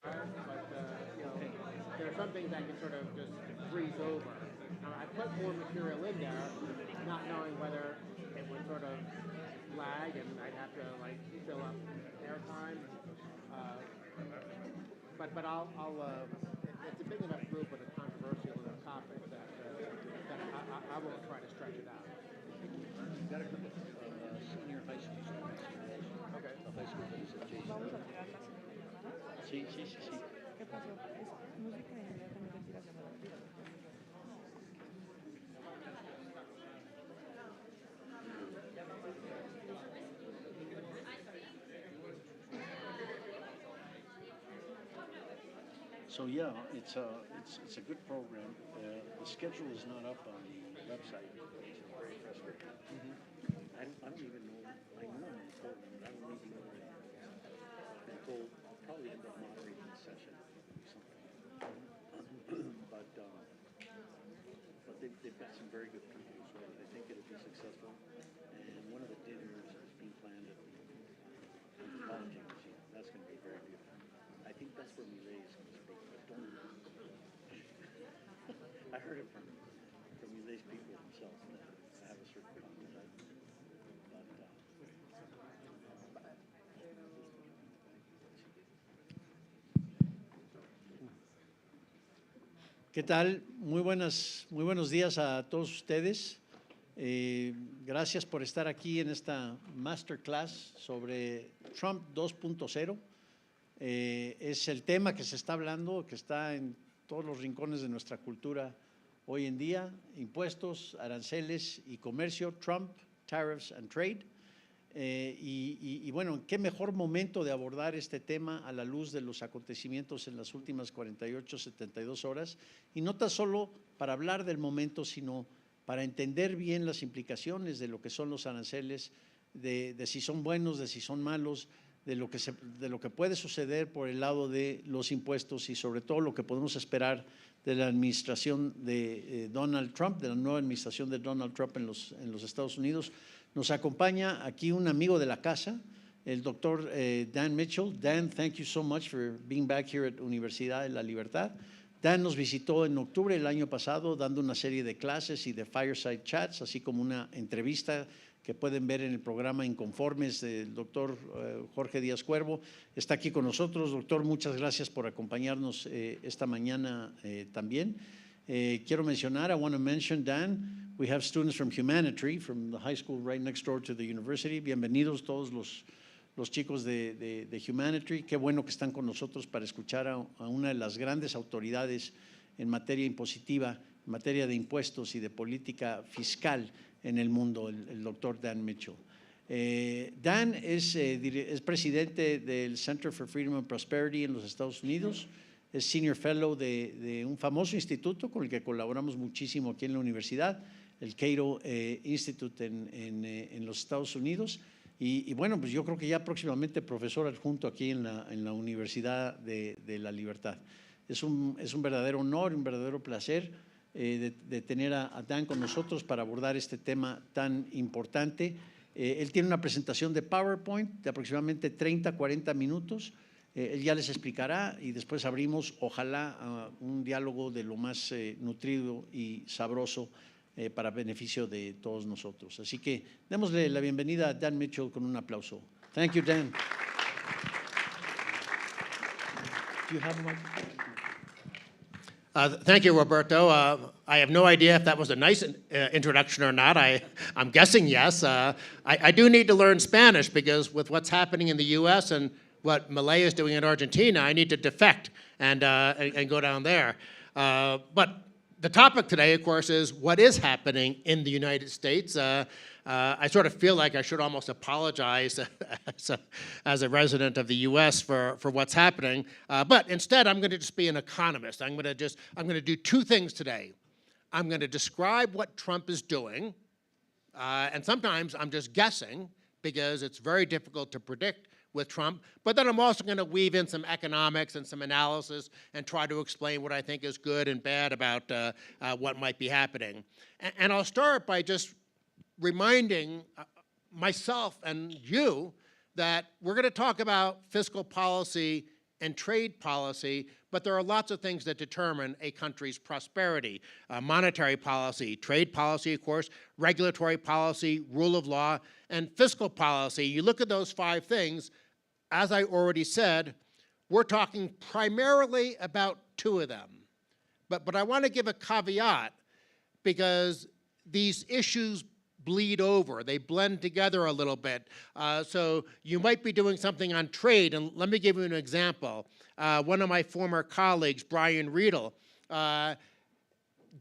But there are some things I can sort of just breeze over. I put more material in there, not knowing whether it would sort of lag and I'd have to like fill up airtime. Uh, but it's a big enough group with a controversial enough topic that I won't try to stretch it out. You've got a couple of senior high school students. Okay. The high school that is adjacent. Sí, sí, sí, sí. ¿Qué pasó? Es música y inmediatamente tiras llamada. So yeah, it's a good program. The schedule is not up on the website. It's very frustrating. I don't even know. I know I'm in the program, but I don't need to go there. I'm told probably end up moderating the session or something. But they've got some very good people, so I think it'll be successful. And one of the dinners is being planned at the Anthropology Museum. That's going to be very beautiful. I think that's where Milet's going to speak, but don't. I heard it from Milet's people themselves that I have a certain confidence. ¿Qué tal? Muy buenos días a todos ustedes. Gracias por estar aquí en esta Masterclass sobre Trump 2.0. Es el tema que se está hablando, que está en todos los rincones de nuestra cultura hoy en día: impuestos, aranceles y comercio, Trump, Tariffs and Trade. Y bueno, qué mejor momento de abordar este tema a la luz de los acontecimientos en las últimas 48, 72 horas, y no tan solo para hablar del momento, sino para entender bien las implicaciones de lo que son los aranceles, de si son buenos, de si son malos, de lo que puede suceder por el lado de los impuestos y sobre todo lo que podemos esperar de la administración de Donald Trump, de la nueva administración de Donald Trump en los Estados Unidos. Nos acompaña aquí un amigo de la casa, el doctor Dan Mitchell. Dan, thank you so much for being back here at Universidad de la Libertad. Dan nos visitó en octubre del año pasado dando una serie de clases y de fireside chats, así como una entrevista que pueden ver en el programa Inconformes del doctor Jorge Díaz Cuervo. Está aquí con nosotros. Doctor, muchas gracias por acompañarnos esta mañana también. Quiero mencionar, I want to mention, Dan, we have students from Humanity, from the high school right next door to the university. Bienvenidos todos los chicos de Humanity. Qué bueno que están con nosotros para escuchar a una de las grandes autoridades en materia impositiva, en materia de impuestos y de política fiscal en el mundo, el doctor Dan Mitchell. Dan es presidente del Center for Freedom and Prosperity en los Estados Unidos. Es Senior Fellow de un famoso instituto con el que colaboramos muchísimo aquí en la universidad, el Cato Institute en los Estados Unidos. Y bueno, pues yo creo que ya próximamente profesor adjunto aquí en la Universidad de la Libertad. Es un verdadero honor, un verdadero placer de tener a Dan con nosotros para abordar este tema tan importante. Él tiene una presentación de PowerPoint de aproximadamente 30-40 minutos. Él ya les explicará y después abrimos, ojalá, un diálogo de lo más nutrido y sabroso para beneficio de todos nosotros. Así que démosle la bienvenida a Dan Mitchell con un aplauso. Thank you, Dan. Do you have a microphone? Thank you, Roberto. I have no idea if that was a nice introduction or not. I'm guessing yes. I do need to learn Spanish because with what's happening in the U.S. and what Milei is doing in Argentina, I need to defect and go down there. But the topic today, of course, is what is happening in the United States. I sort of feel like I should almost apologize as a resident of the U.S. for what's happening. But instead, I'm going to just be an economist. I'm going to do two things today. I'm going to describe what Trump is doing, and sometimes I'm just guessing because it's very difficult to predict with Trump, but then I'm also going to weave in some economics and some analysis and try to explain what I think is good and bad about what might be happening. And I'll start by just reminding myself and you that we're going to talk about fiscal policy and trade policy, but there are lots of things that determine a country's prosperity. Monetary policy, trade policy, of course, regulatory policy, rule of law, and fiscal policy. You look at those 5 things, as I already said, we're talking primarily about 2 of them. But I want to give a caveat because these issues bleed over. They blend together a little bit. So you might be doing something on trade, and let me give you an example. One of my former colleagues, Brian Riedel,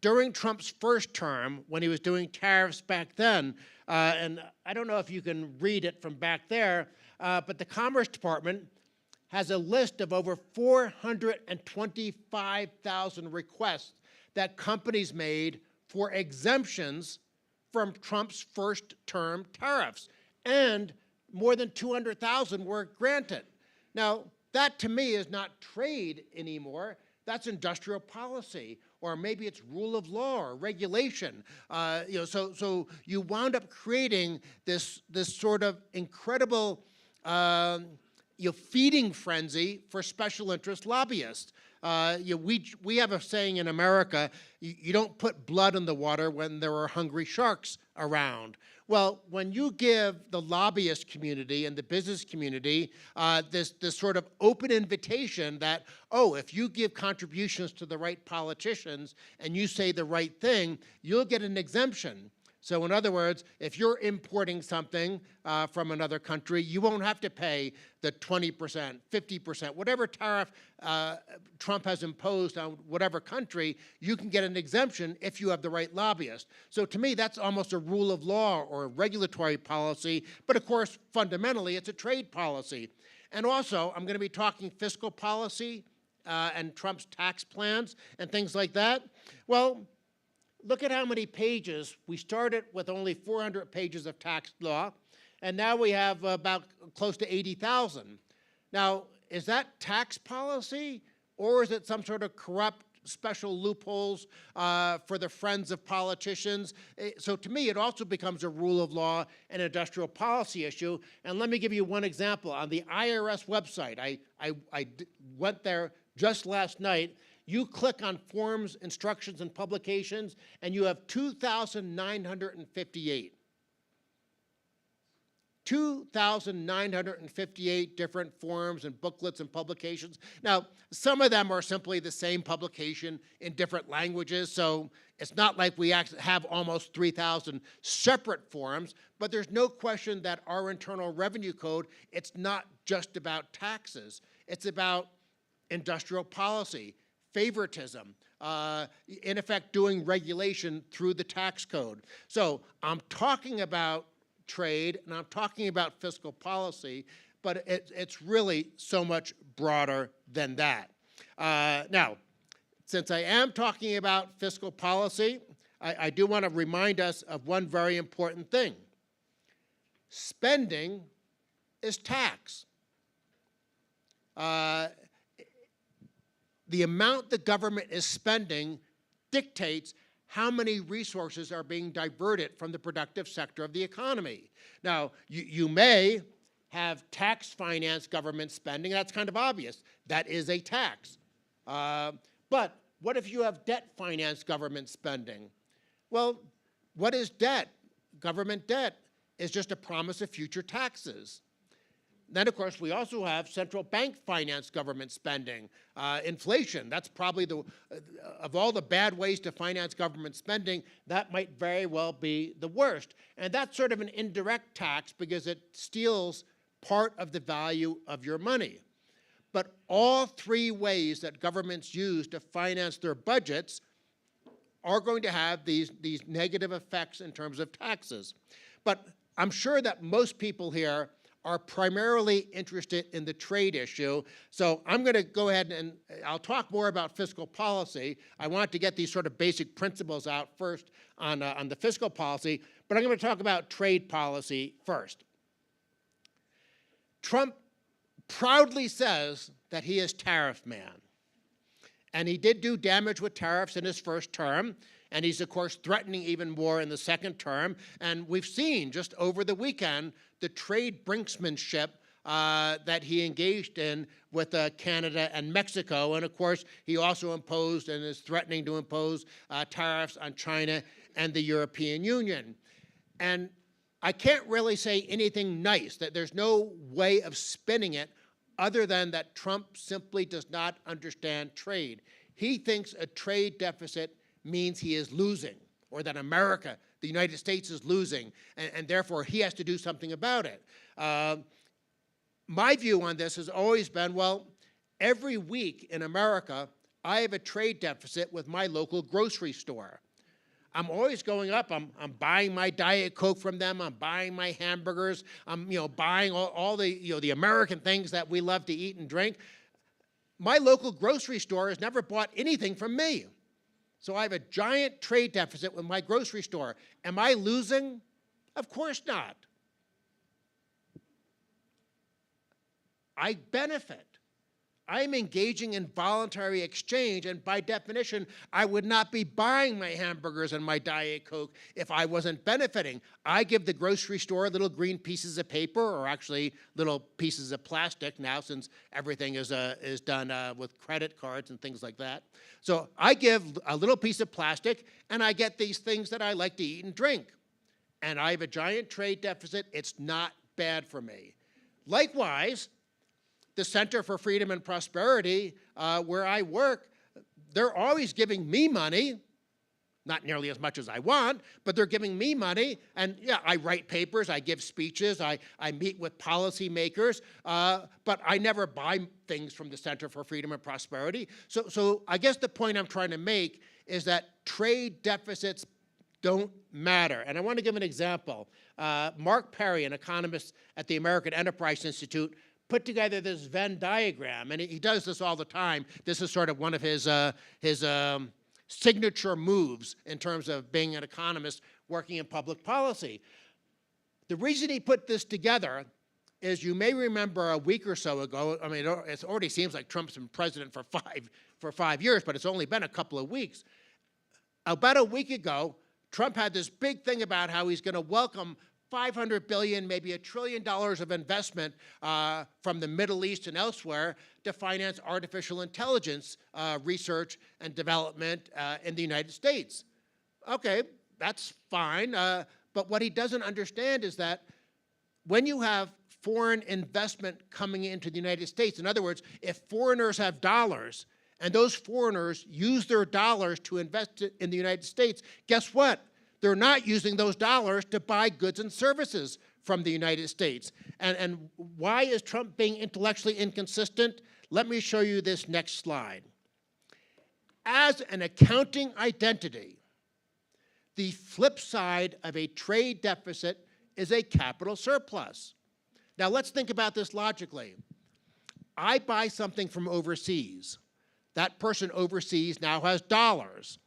during Trump's first term, when he was doing tariffs back then, and I don't know if you can read it from back there, but the Commerce Department has a list of over 425,000 requests that companies made for exemptions from Trump's first term tariffs, and more than 200,000 were granted. Now, that to me is not trade anymore. That's industrial policy, or maybe it's rule of law or regulation. So you wound up creating this sort of incredible feeding frenzy for special interest lobbyists. We have a saying in America, you don't put blood in the water when there are hungry sharks around. Well, when you give the lobbyist community and the business community this sort of open invitation that, oh, if you give contributions to the right politicians and you say the right thing, you'll get an exemption. So in other words, if you're importing something from another country, you won't have to pay the 20%, 50%, whatever tariff Trump has imposed on whatever country, you can get an exemption if you have the right lobbyist. So to me, that's almost a rule of law or a regulatory policy, but of course, fundamentally, it's a trade policy. And also, I'm going to be talking fiscal policy and Trump's tax plans and things like that. Well, look at how many pages. We started with only 400 pages of tax law, and now we have about close to 80,000. Now, is that tax policy, or is it some sort of corrupt special loopholes for the friends of politicians? So to me, it also becomes a rule of law and industrial policy issue. And let me give you one example. On the IRS website, I went there just last night. You click on forms, instructions, and publications, and you have 2,958. 2,958 different forms and booklets and publications. Now, some of them are simply the same publication in different languages, so it's not like we actually have almost 3,000 separate forms, but there's no question that our Internal Revenue Code, it's not just about taxes. It's about industrial policy, favoritism, in effect doing regulation through the tax code. So I'm talking about trade and I'm talking about fiscal policy, but it's really so much broader than that. Now, since I am talking about fiscal policy, I do want to remind us of one very important thing. Spending is tax. The amount the government is spending dictates how many resources are being diverted from the productive sector of the economy. Now, you may have tax-financed government spending. That's kind of obvious. That is a tax. But what if you have debt-financed government spending? Well, what is debt? Government debt is just a promise of future taxes. Then, of course, we also have central bank finance government spending. Inflation, that's probably of all the bad ways to finance government spending, that might very well be the worst. And that's sort of an indirect tax because it steals part of the value of your money. But all 3 ways that governments use to finance their budgets are going to have these negative effects in terms of taxes. But I'm sure that most people here are primarily interested in the trade issue. So I'm going to go ahead and I'll talk more about fiscal policy. I want to get these sort of basic principles out first on the fiscal policy, but I'm going to talk about trade policy first. Trump proudly says that he is tariff man. And he did do damage with tariffs in his first term. And he's, of course, threatening even more in the second term. And we've seen just over the weekend the trade brinksmanship that he engaged in with Canada and Mexico. And of course, he also imposed and is threatening to impose tariffs on China and the European Union. And I can't really say anything nice, that there's no way of spinning it other than that Trump simply does not understand trade. He thinks a trade deficit means he is losing, or that America, the United States, is losing, and therefore he has to do something about it. My view on this has always been, well, every week in America, I have a trade deficit with my local grocery store. I'm always going up. I'm buying my Diet Coke from them. I'm buying my hamburgers. I'm buying all the the American things that we love to eat and drink. My local grocery store has never bought anything from me. So I have a giant trade deficit with my grocery store. Am I losing? Of course not. I benefit. I'm engaging in voluntary exchange, and by definition, I would not be buying my hamburgers and my Diet Coke if I wasn't benefiting. I give the grocery store little green pieces of paper, or actually little pieces of plastic now, since everything is done with credit cards and things like that. So I give a little piece of plastic, and I get these things that I like to eat and drink. And I have a giant trade deficit. It's not bad for me. Likewise, the Center for Freedom and Prosperity, where I work, they're always giving me money, not nearly as much as I want, but they're giving me money. And yeah, I write papers, I give speeches, I meet with policymakers, but I never buy things from the Center for Freedom and Prosperity. So I guess the point I'm trying to make is that trade deficits don't matter. And I want to give an example. Mark Perry, an economist at the American Enterprise Institute, put together this Venn diagram, and he does this all the time. This is sort of one of his signature moves in terms of being an economist working in public policy. The reason he put this together is, you may remember a week or so ago, I mean, it already seems like Trump's been president for 5 years, but it's only been a couple of weeks. About a week ago, Trump had this big thing about how he's going to welcome $500 billion, maybe $1 trillion of investment from the Middle East and elsewhere to finance artificial intelligence research and development in the United States. Okay, that's fine, but what he doesn't understand is that when you have foreign investment coming into the United States, in other words, if foreigners have dollars and those foreigners use their dollars to invest in the United States, guess what? They're not using those dollars to buy goods and services from the United States. And why is Trump being intellectually inconsistent? Let me show you this next slide. As an accounting identity, the flip side of a trade deficit is a capital surplus. Now let's think about this logically. I buy something from overseas. That person overseas now has dollars.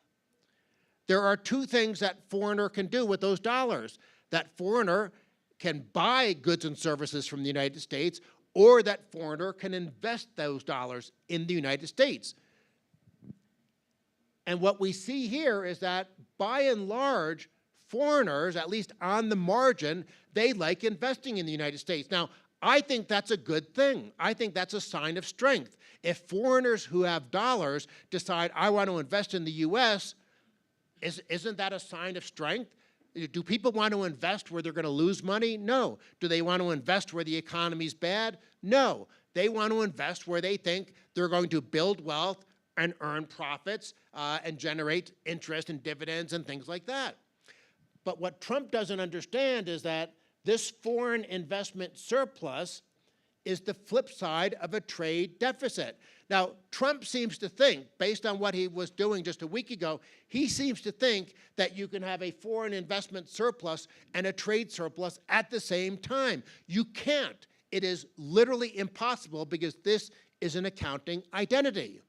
There are two things that foreigner can do with those dollars. That foreigner can buy goods and services from the United States, or that foreigner can invest those dollars in the United States. And what we see here is that, by and large, foreigners, at least on the margin, they like investing in the United States. Now, I think that's a good thing. I think that's a sign of strength. If foreigners who have dollars decide, I want to invest in the U.S., isn't that a sign of strength? Do people want to invest where they're going to lose money? No. Do they want to invest where the economy's bad? No. They want to invest where they think they're going to build wealth and earn profits and generate interest and dividends and things like that. But what Trump doesn't understand is that this foreign investment surplus is the flip side of a trade deficit. Now, Trump seems to think, based on what he was doing just a week ago, he seems to think that you can have a foreign investment surplus and a trade surplus at the same time. You can't. It is literally impossible, because this is an accounting identity.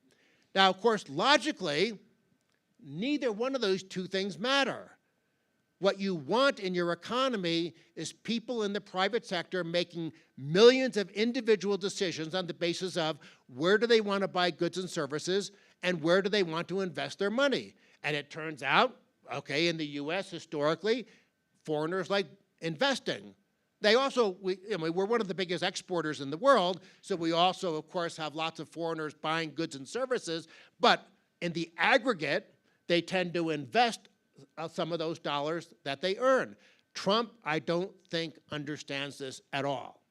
Now, of course, logically, neither one of those two things matter. What you want in your economy is people in the private sector making millions of individual decisions on the basis of where do they want to buy goods and services and where do they want to invest their money. And it turns out, okay, in the U.S. historically, foreigners like investing. They also, we're one of the biggest exporters in the world, so we also, of course, have lots of foreigners buying goods and services, but in the aggregate, they tend to invest some of those dollars that they earn. Trump, I don't think, understands this at all.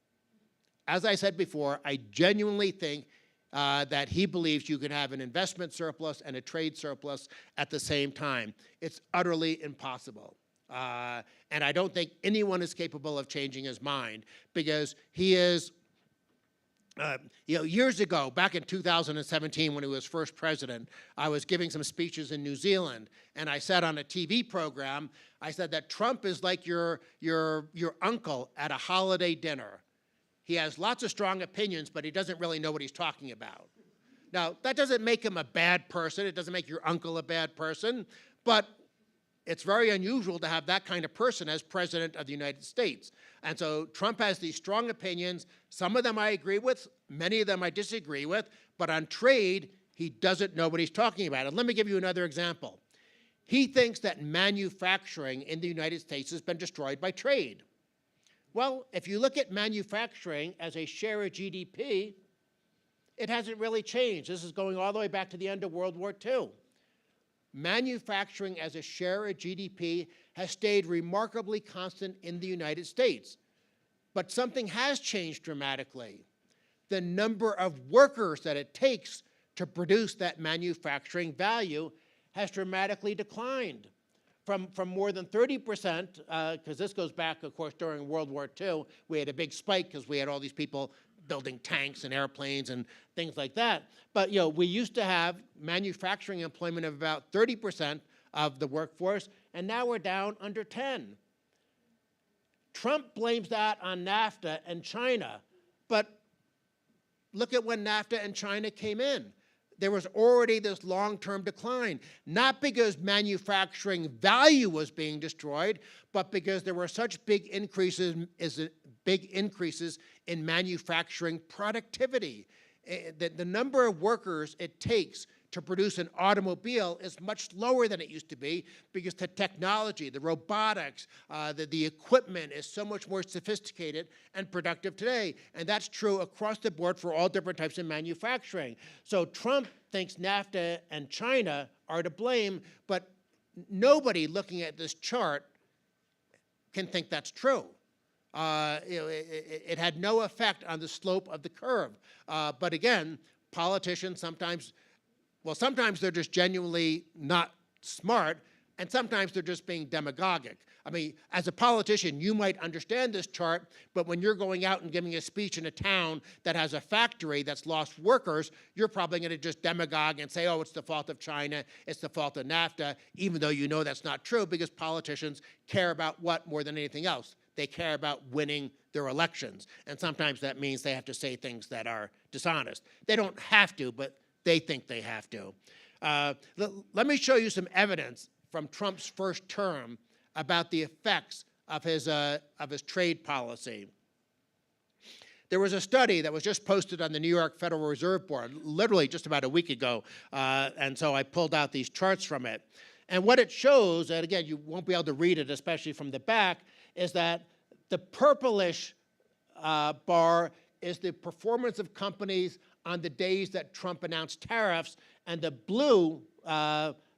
As I said before, I genuinely think that he believes you can have an investment surplus and a trade surplus at the same time. It's utterly impossible. And I don't think anyone is capable of changing his mind, because he is, years ago, back in 2017 when he was first president, I was giving some speeches in New Zealand, and I said on a TV program, I said that Trump is like your uncle at a holiday dinner. He has lots of strong opinions, but he doesn't really know what he's talking about. Now, that doesn't make him a bad person. It doesn't make your uncle a bad person, but it's very unusual to have that kind of person as president of the United States. And so Trump has these strong opinions. Some of them I agree with, many of them I disagree with, but on trade, he doesn't know what he's talking about. And let me give you another example. He thinks that manufacturing in the United States has been destroyed by trade. Well, if you look at manufacturing as a share of GDP, it hasn't really changed. This is going all the way back to the end of World War II. Manufacturing as a share of GDP has stayed remarkably constant in the United States. But something has changed dramatically. The number of workers that it takes to produce that manufacturing value has dramatically declined. From more than 30%, because this goes back, of course, during World War II, we had a big spike because we had all these people building tanks and airplanes and things like that. But we used to have manufacturing employment of about 30% of the workforce, and now we're down under 10. Trump blames that on NAFTA and China, but look at when NAFTA and China came in. There was already this long-term decline, not because manufacturing value was being destroyed, but because there were such big increases in manufacturing productivity. The number of workers it takes to produce an automobile is much lower than it used to be, because the technology, the robotics, the equipment is so much more sophisticated and productive today. And that's true across the board for all different types of manufacturing. So Trump thinks NAFTA and China are to blame, but nobody looking at this chart can think that's true. It had no effect on the slope of the curve. But again, politicians sometimes they're just genuinely not smart, and sometimes they're just being demagogic. I mean, as a politician, you might understand this chart, but when you're going out and giving a speech in a town that has a factory that's lost workers, you're probably going to just demagogue and say, oh, it's the fault of China, it's the fault of NAFTA, even though you know that's not true, because politicians care about what more than anything else? They care about winning their elections, and sometimes that means they have to say things that are dishonest. They don't have to, but they think they have to. Let me show you some evidence from Trump's first term about the effects of his trade policy. There was a study that was just posted on the New York Federal Reserve Board, literally just about a week ago, and so I pulled out these charts from it. And what it shows, and again, you won't be able to read it, especially from the back, is that the purplish bar is the performance of companies on the days that Trump announced tariffs, and the blue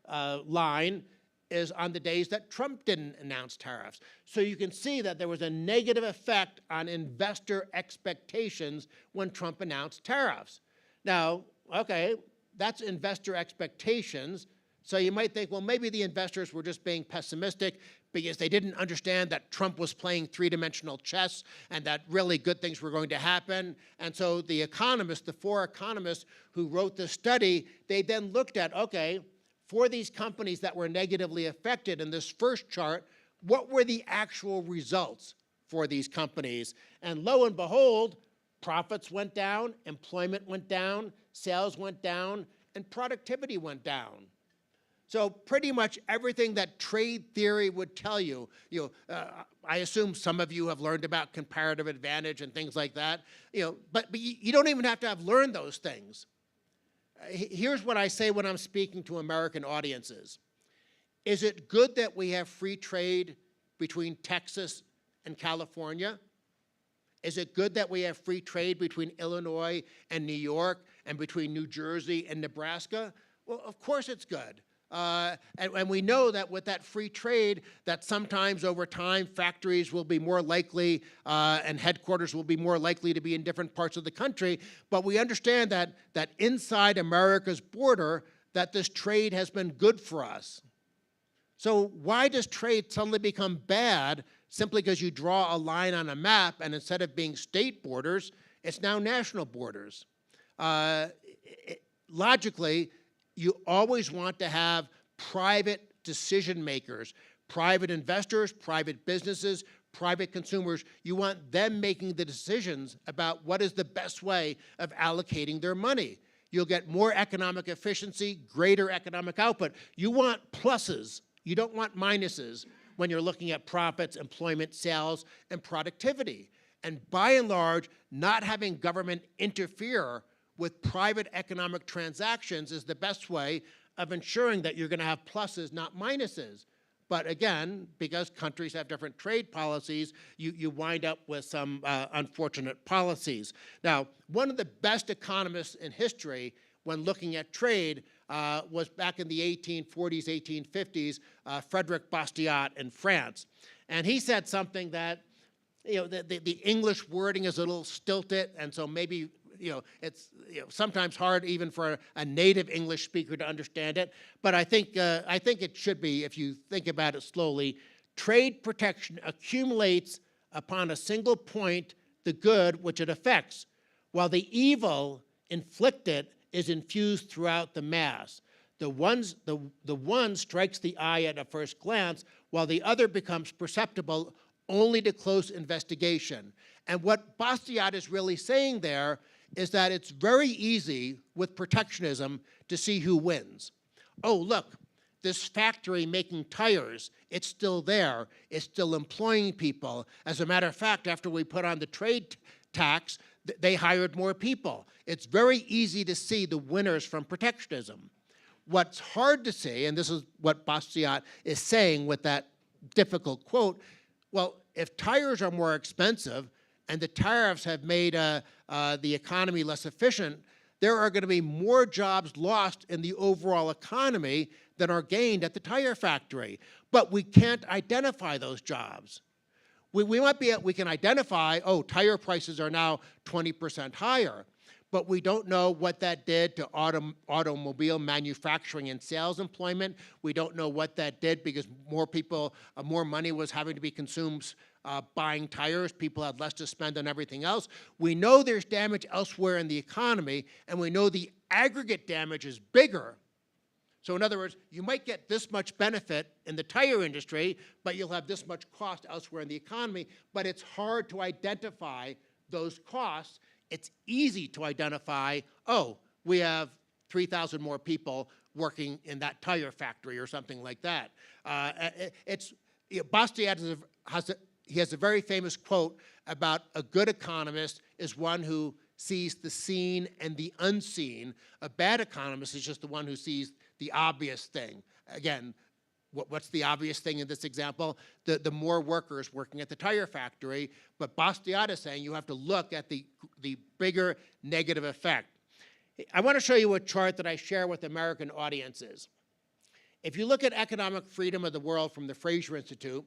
line is on the days that Trump didn't announce tariffs. So you can see that there was a negative effect on investor expectations when Trump announced tariffs. Now, okay, that's investor expectations. So you might think, well, maybe the investors were just being pessimistic because they didn't understand that Trump was playing three-dimensional chess and that really good things were going to happen. And so the economists, the four economists who wrote this study, they then looked at, okay, for these companies that were negatively affected in this first chart, what were the actual results for these companies? And lo and behold, profits went down, employment went down, sales went down, and productivity went down. So pretty much everything that trade theory would tell you, I assume some of you have learned about comparative advantage and things like that, but you don't even have to have learned those things. Here's what I say when I'm speaking to American audiences. Is it good that we have free trade between Texas and California? Is it good that we have free trade between Illinois and New York and between New Jersey and Nebraska? Well, of course it's good. And we know that with that free trade, that sometimes over time factories will be more likely and headquarters will be more likely to be in different parts of the country. But we understand that inside America's border, that this trade has been good for us. So why does trade suddenly become bad simply because you draw a line on a map and instead of being state borders, it's now national borders? Logically, you always want to have private decision makers, private investors, private businesses, private consumers. You want them making the decisions about what is the best way of allocating their money. You'll get more economic efficiency, greater economic output. You want pluses. You don't want minuses when you're looking at profits, employment, sales, and productivity. And by and large, not having government interfere with private economic transactions is the best way of ensuring that you're going to have pluses, not minuses. But again, because countries have different trade policies, you wind up with some unfortunate policies. Now, one of the best economists in history when looking at trade was back in the 1840s, 1850s, Frederick Bastiat in France. And he said something that, the English wording is a little stilted, and so maybe it's sometimes hard even for a native English speaker to understand it. But I think it should be, if you think about it slowly, trade protection accumulates upon a single point the good which it affects, while the evil inflicted is infused throughout the mass. The one strikes the eye at a first glance, while the other becomes perceptible only to close investigation. And what Bastiat is really saying there is that it's very easy with protectionism to see who wins. Oh, look, this factory making tires, it's still there. It's still employing people. As a matter of fact, after we put on the trade tax, they hired more people. It's very easy to see the winners from protectionism. What's hard to see, and this is what Bastiat is saying with that difficult quote, well, if tires are more expensive and the tariffs have made the economy less efficient, there are going to be more jobs lost in the overall economy than are gained at the tire factory. But we can't identify those jobs. We can identify, oh, tire prices are now 20% higher, but we don't know what that did to automobile manufacturing and sales employment. We don't know what that did because more people, more money was having to be consumed buying tires. People had less to spend on everything else. We know there's damage elsewhere in the economy, and we know the aggregate damage is bigger. So in other words, you might get this much benefit in the tire industry, but you'll have this much cost elsewhere in the economy, but it's hard to identify those costs. It's easy to identify, oh, we have 3,000 more people working in that tire factory or something like that. Bastiat has a very famous quote about a good economist is one who sees the seen and the unseen. A bad economist is just the one who sees the obvious thing. Again, what's the obvious thing in this example? The more workers working at the tire factory, but Bastiat is saying you have to look at the bigger negative effect. I want to show you a chart that I share with American audiences. If you look at economic freedom of the world from the Fraser Institute,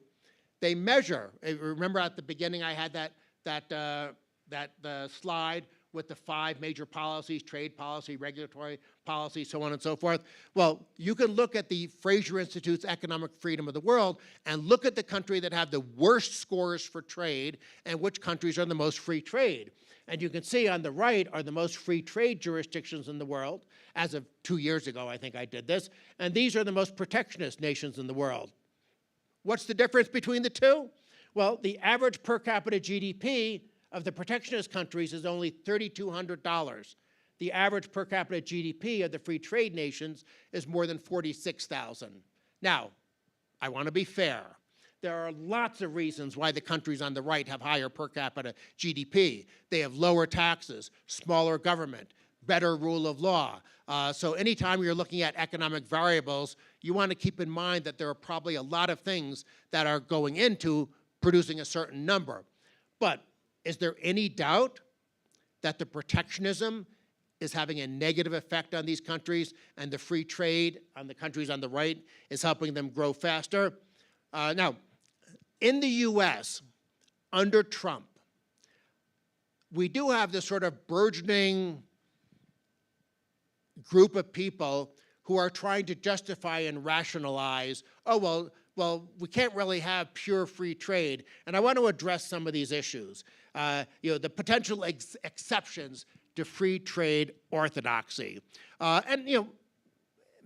they measure, remember at the beginning I had that slide with the 5 major policies, trade policy, regulatory policy, so on and so forth. Well, you can look at the Fraser Institute's economic freedom of the world and look at the country that have the worst scores for trade and which countries are the most free trade. And you can see on the right are the most free trade jurisdictions in the world. As of 2 years ago, I think I did this. And these are the most protectionist nations in the world. What's the difference between the two? Well, the average per capita GDP of the protectionist countries is only $3,200. The average per capita GDP of the free trade nations is more than $46,000. Now, I want to be fair. There are lots of reasons why the countries on the right have higher per capita GDP. They have lower taxes, smaller government, better rule of law. So anytime you're looking at economic variables, you want to keep in mind that there are probably a lot of things that are going into producing a certain number. But is there any doubt that the protectionism is having a negative effect on these countries, and the free trade on the countries on the right is helping them grow faster? Now, in the US, under Trump, we do have this sort of burgeoning group of people who are trying to justify and rationalize, oh, well, we can't really have pure free trade. And I want to address some of these issues. The potential exceptions to free trade orthodoxy.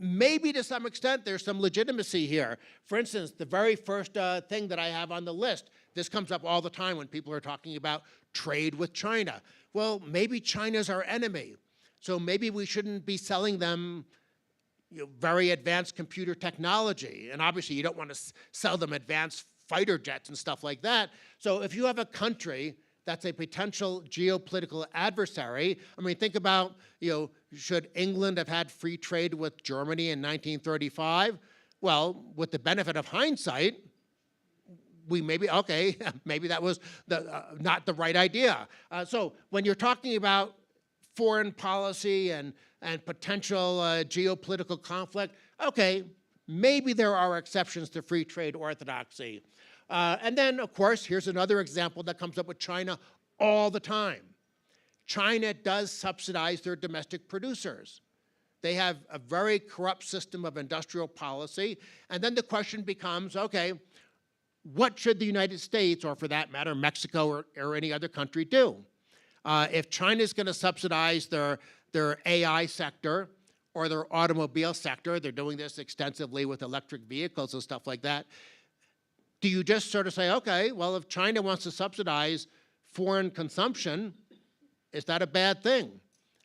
Maybe to some extent there's some legitimacy here. For instance, the very first thing that I have on the list, this comes up all the time when people are talking about trade with China. Well, maybe China's our enemy, so maybe we shouldn't be selling them very advanced computer technology. And obviously you don't want to sell them advanced fighter jets and stuff like that. So if you have a country that's a potential geopolitical adversary, I mean, think about, should England have had free trade with Germany in 1935? Well, with the benefit of hindsight, we maybe that was not the right idea. So when you're talking about foreign policy and potential geopolitical conflict, okay, maybe there are exceptions to free trade orthodoxy. And then, of course, here's another example that comes up with China all the time. China does subsidize their domestic producers. They have a very corrupt system of industrial policy. And then the question becomes, okay, what should the United States, or for that matter, Mexico or any other country do? If China's going to subsidize their AI sector or their automobile sector, they're doing this extensively with electric vehicles and stuff like that, do you just sort of say, okay, well, if China wants to subsidize foreign consumption, is that a bad thing?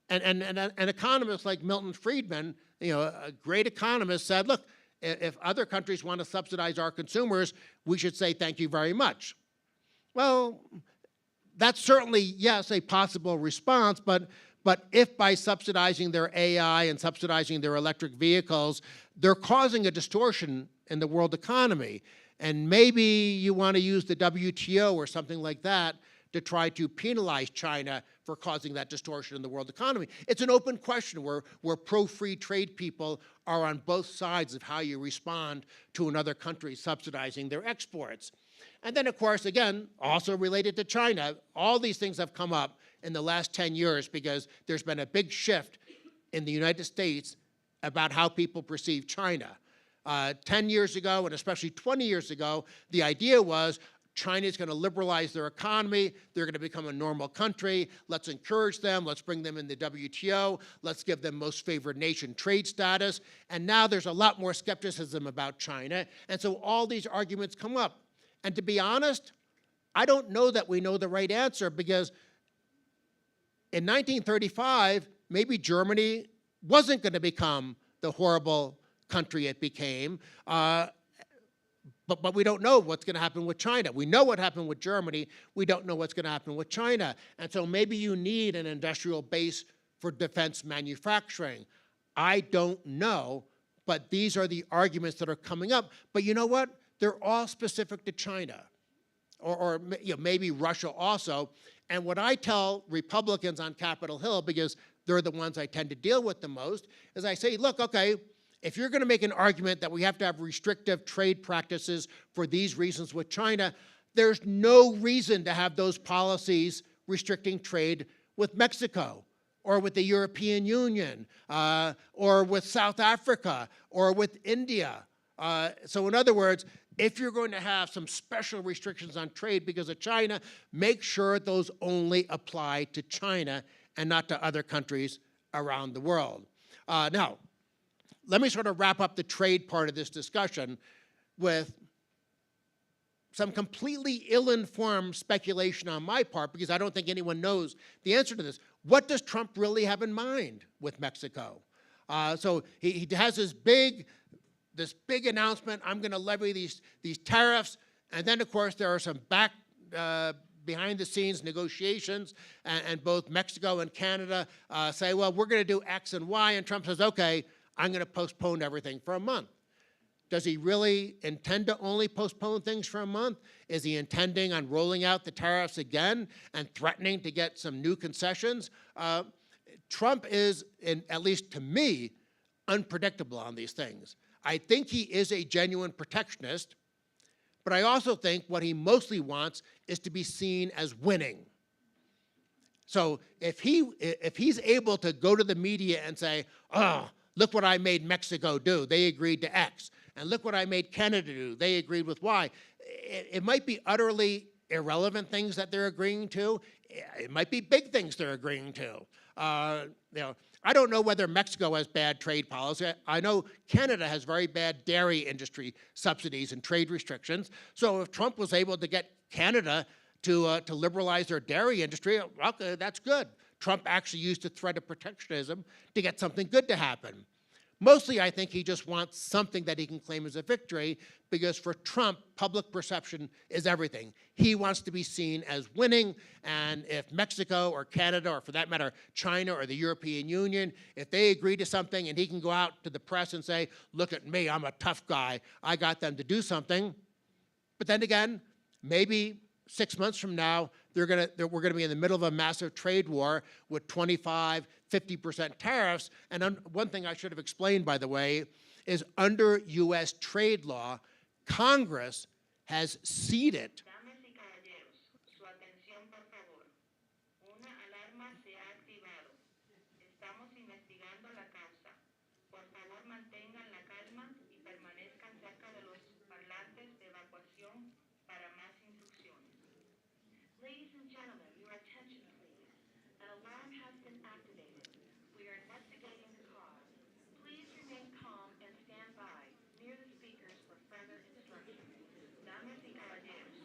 And economists like Milton Friedman, a great economist, said, look, if other countries want to subsidize our consumers, we should say thank you very much. Well, that's certainly, yes, a possible response, but if by subsidizing their AI and subsidizing their electric vehicles, they're causing a distortion in the world economy, and maybe you want to use the WTO or something like that to try to penalize China for causing that distortion in the world economy. It's an open question where pro-free trade people are on both sides of how you respond to another country subsidizing their exports. And then, of course, again, also related to China, all these things have come up in the last 10 years because there's been a big shift in the United States about how people perceive China. 10 years ago, and especially 20 years ago, the idea was China's going to liberalize their economy, they're going to become a normal country, let's encourage them, let's bring them in the WTO, let's give them most favored nation trade status. And now there's a lot more skepticism about China, and so all these arguments come up. And to be honest, I don't know that we know the right answer, because in 1935, maybe Germany wasn't going to become the horrible country it became, but we don't know what's going to happen with China. We know what happened with Germany. We don't know what's going to happen with China. And so maybe you need an industrial base for defense manufacturing. I don't know, but these are the arguments that are coming up. But you know what? They're all specific to China, or maybe Russia also. And what I tell Republicans on Capitol Hill, because they're the ones I tend to deal with the most, is I say, look, okay, if you're going to make an argument that we have to have restrictive trade practices for these reasons with China, there's no reason to have those policies restricting trade with Mexico or with the European Union or with South Africa or with India. So in other words, if you're going to have some special restrictions on trade because of China, make sure those only apply to China and not to other countries around the world. Now, let me sort of wrap up the trade part of this discussion with some completely ill-informed speculation on my part, because I don't think anyone knows the answer to this. What does Trump really have in mind with Mexico? So he has this big announcement, I'm going to levy these tariffs, and then, of course, there are some behind-the-scenes negotiations, and both Mexico and Canada say, well, we're going to do X and Y, and Trump says, okay, I'm going to postpone everything for a month. Does he really intend to only postpone things for a month? Is he intending on rolling out the tariffs again and threatening to get some new concessions? Trump is, at least to me, unpredictable on these things. I think he is a genuine protectionist, but I also think what he mostly wants is to be seen as winning. So if he's able to go to the media and say, oh, look what I made Mexico do, they agreed to X, and look what I made Canada do, they agreed with Y, it might be utterly irrelevant things that they're agreeing to. It might be big things they're agreeing to. I don't know whether Mexico has bad trade policy. I know Canada has very bad dairy industry subsidies and trade restrictions. So if Trump was able to get Canada to liberalize their dairy industry, okay, that's good. Trump actually used the threat of protectionism to get something good to happen. Mostly, I think he just wants something that he can claim as a victory, because for Trump, public perception is everything. He wants to be seen as winning, and if Mexico or Canada, or for that matter, China or the European Union, if they agree to something and he can go out to the press and say, look at me, I'm a tough guy, I got them to do something. But then again, maybe 6 months from now, we're going to be in the middle of a massive trade war with 25, 50% tariffs. And one thing I should have explained, by the way, is under U.S. trade law, Congress has ceded. Damas y caballeros, su atención por favor. Una alarma se ha activado. Estamos investigando la causa. Por favor, mantengan la calma y permanezcan cerca de los parlantes de evacuación para más instrucciones. Ladies and gentlemen, your attention please. An alarm has been activated. We are investigating the cause. Please remain calm and stand by near the speakers for further instructions. Damas y caballeros,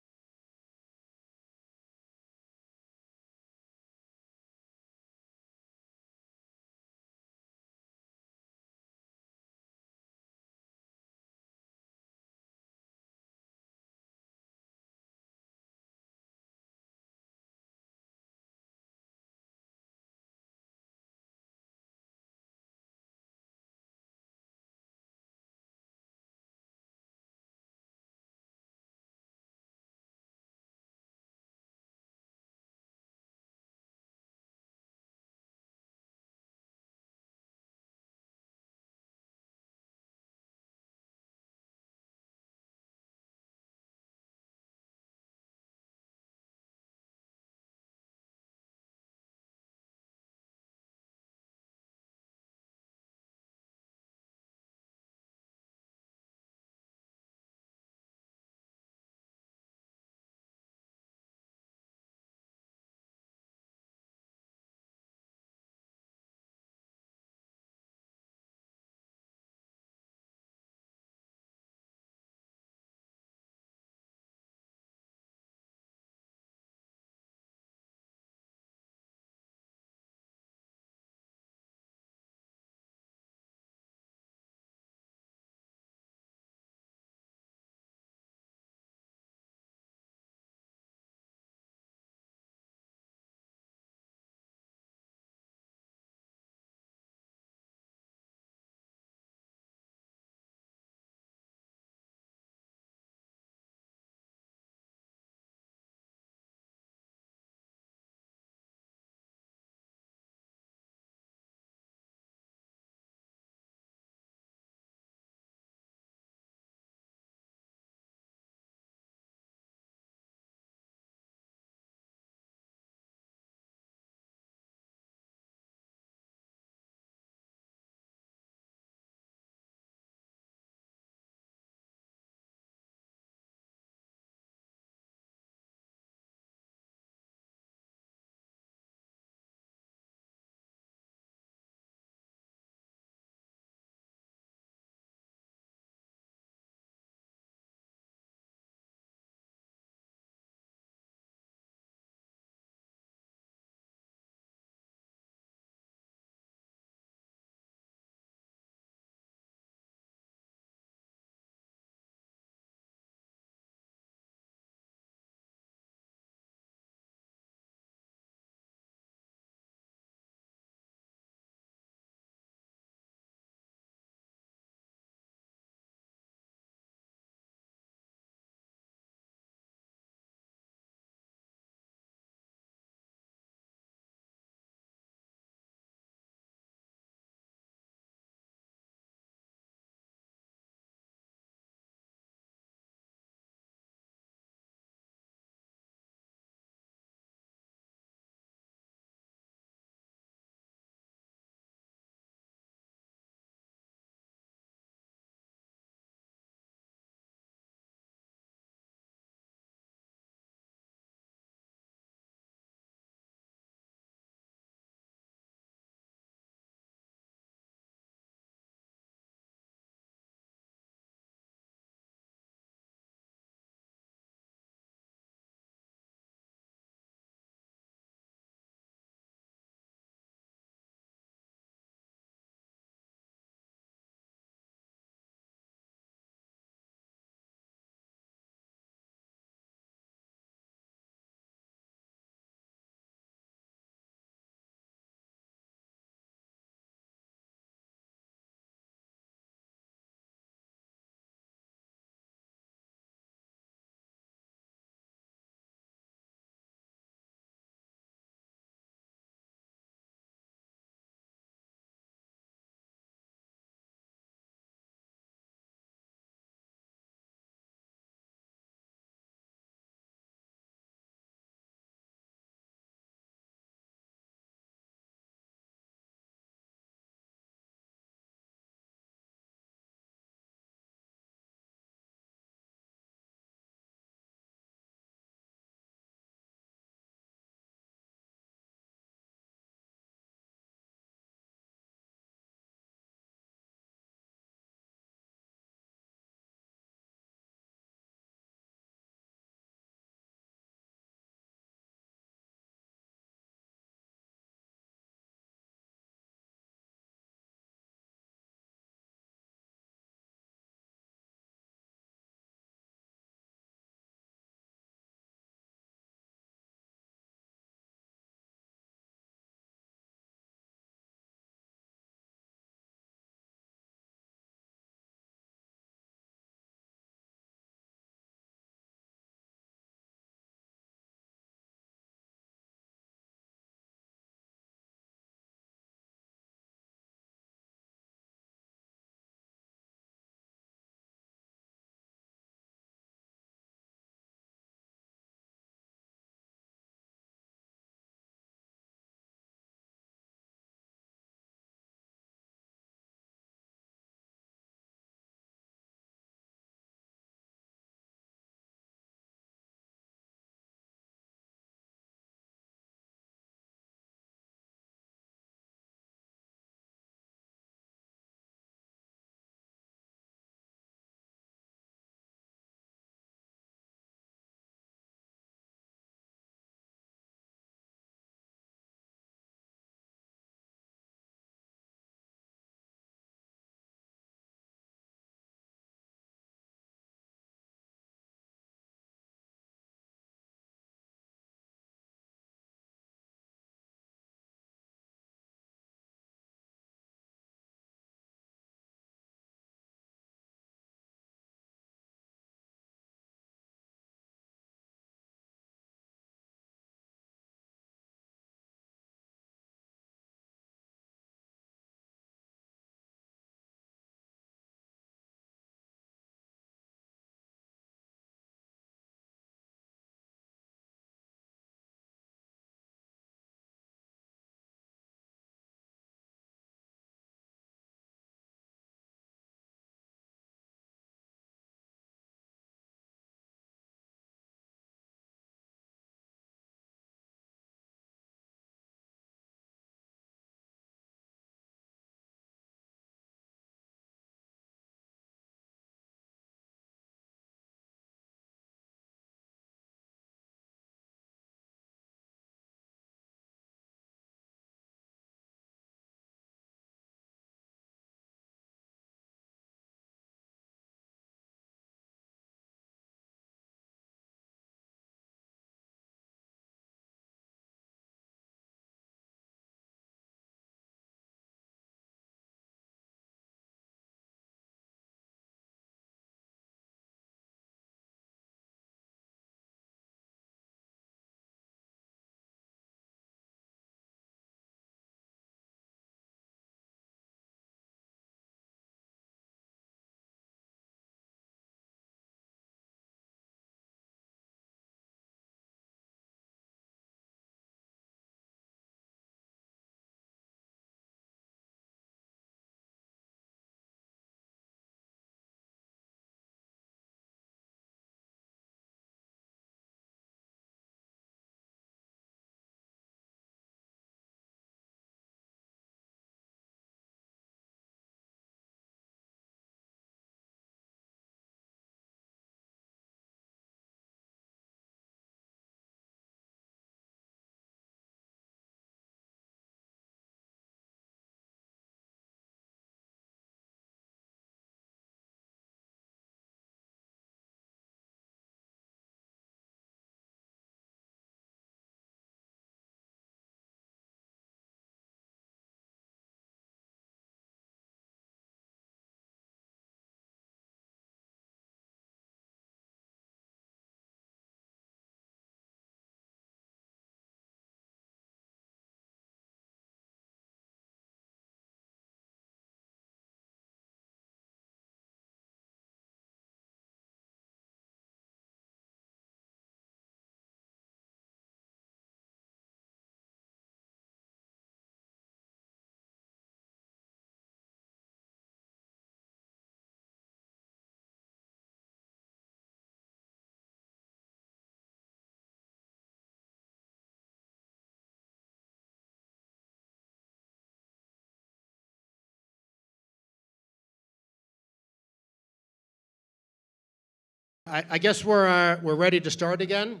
I guess we're ready to start again.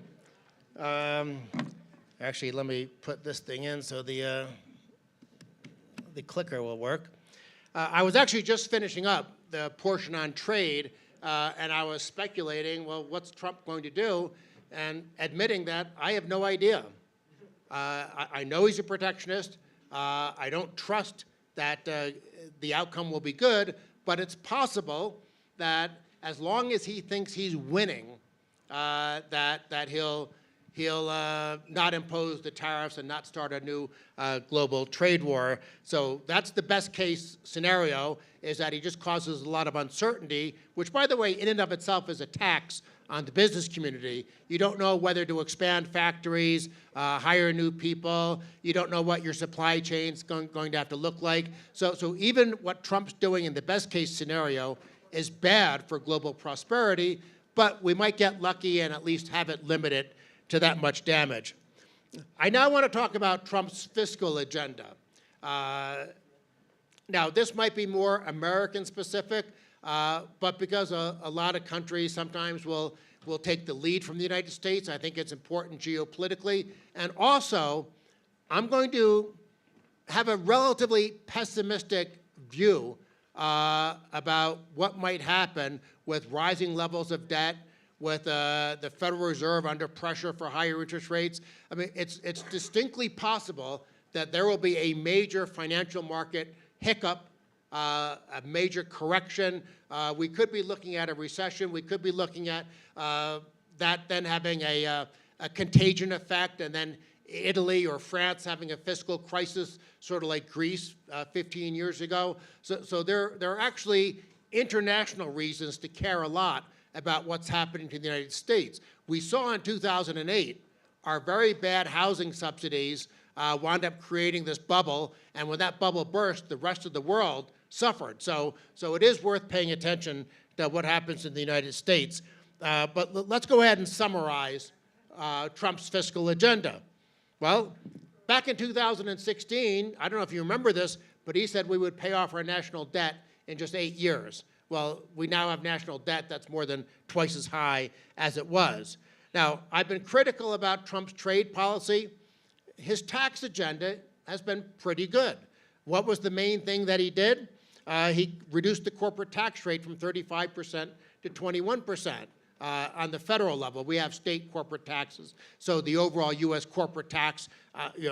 Actually, let me put this thing in so the clicker will work. I was actually just finishing up the portion on trade, and I was speculating, well, what's Trump going to do? And admitting that I have no idea. I know he's a protectionist. I don't trust that the outcome will be good, but it's possible that as long as he thinks he's winning, that he'll not impose the tariffs and not start a new global trade war. So that's the best case scenario, is that he just causes a lot of uncertainty, which, by the way, in and of itself is a tax on the business community. You don't know whether to expand factories, hire new people. You don't know what your supply chain's going to have to look like. So even what Trump's doing in the best case scenario is bad for global prosperity, but we might get lucky and at least have it limited to that much damage. I now want to talk about Trump's fiscal agenda. Now, this might be more American specific, but because a lot of countries sometimes will take the lead from the United States, I think it's important geopolitically. And also, I'm going to have a relatively pessimistic view about what might happen with rising levels of debt, with the Federal Reserve under pressure for higher interest rates. I mean, it's distinctly possible that there will be a major financial market hiccup, a major correction. We could be looking at a recession. We could be looking at that then having a contagion effect, and then Italy or France having a fiscal crisis, sort of like Greece 15 years ago. So there are actually international reasons to care a lot about what's happening to the United States. We saw in 2008 our very bad housing subsidies wound up creating this bubble, and when that bubble burst, the rest of the world suffered. So it is worth paying attention to what happens in the United States. But let's go ahead and summarize Trump's fiscal agenda. Well, back in 2016, I don't know if you remember this, but he said we would pay off our national debt in just 8 years. Well, we now have national debt that's more than twice as high as it was. Now, I've been critical about Trump's trade policy. His tax agenda has been pretty good. What was the main thing that he did? He reduced the corporate tax rate from 35% to 21%. On the federal level. We have state corporate taxes. So the overall U.S. corporate tax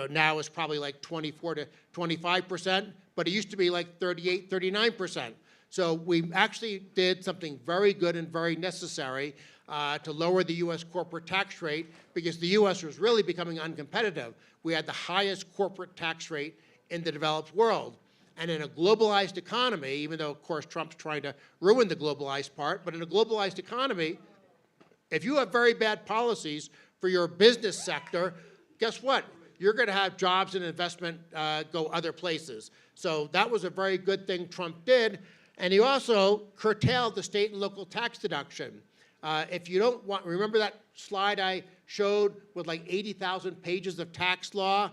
now is probably like 24 to 25%, but it used to be like 38, 39%. So we actually did something very good and very necessary to lower the U.S. corporate tax rate, because the U.S. was really becoming uncompetitive. We had the highest corporate tax rate in the developed world. And in a globalized economy, even though, of course, Trump's trying to ruin the globalized part, but in a globalized economy, if you have very bad policies for your business sector, guess what? You're going to have jobs and investment go other places. So that was a very good thing Trump did. And he also curtailed the state and local tax deduction. If you don't remember that slide I showed with like 80,000 pages of tax law,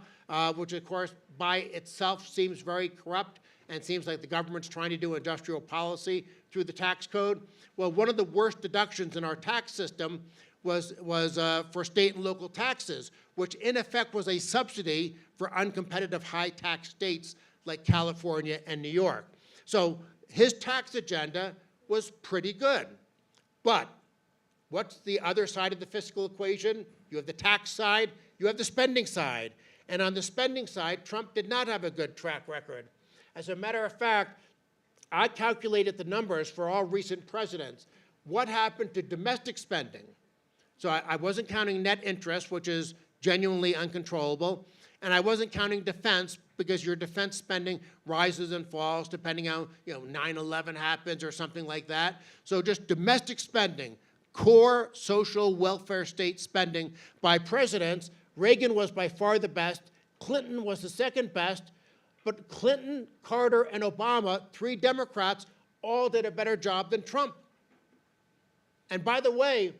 which of course by itself seems very corrupt and seems like the government's trying to do industrial policy through the tax code. Well, one of the worst deductions in our tax system was for state and local taxes, which in effect was a subsidy for uncompetitive high tax states like California and New York. So his tax agenda was pretty good. But what's the other side of the fiscal equation? You have the tax side, you have the spending side. And on the spending side, Trump did not have a good track record. As a matter of fact, I calculated the numbers for all recent presidents. What happened to domestic spending? So I wasn't counting net interest, which is genuinely uncontrollable, and I wasn't counting defense, because your defense spending rises and falls depending on 9/11 happens or something like that. So just domestic spending, core social welfare state spending by presidents. Reagan was by far the best. Clinton was the second best. But Clinton, Carter, and Obama, 3 Democrats, all did a better job than Trump. And by the way,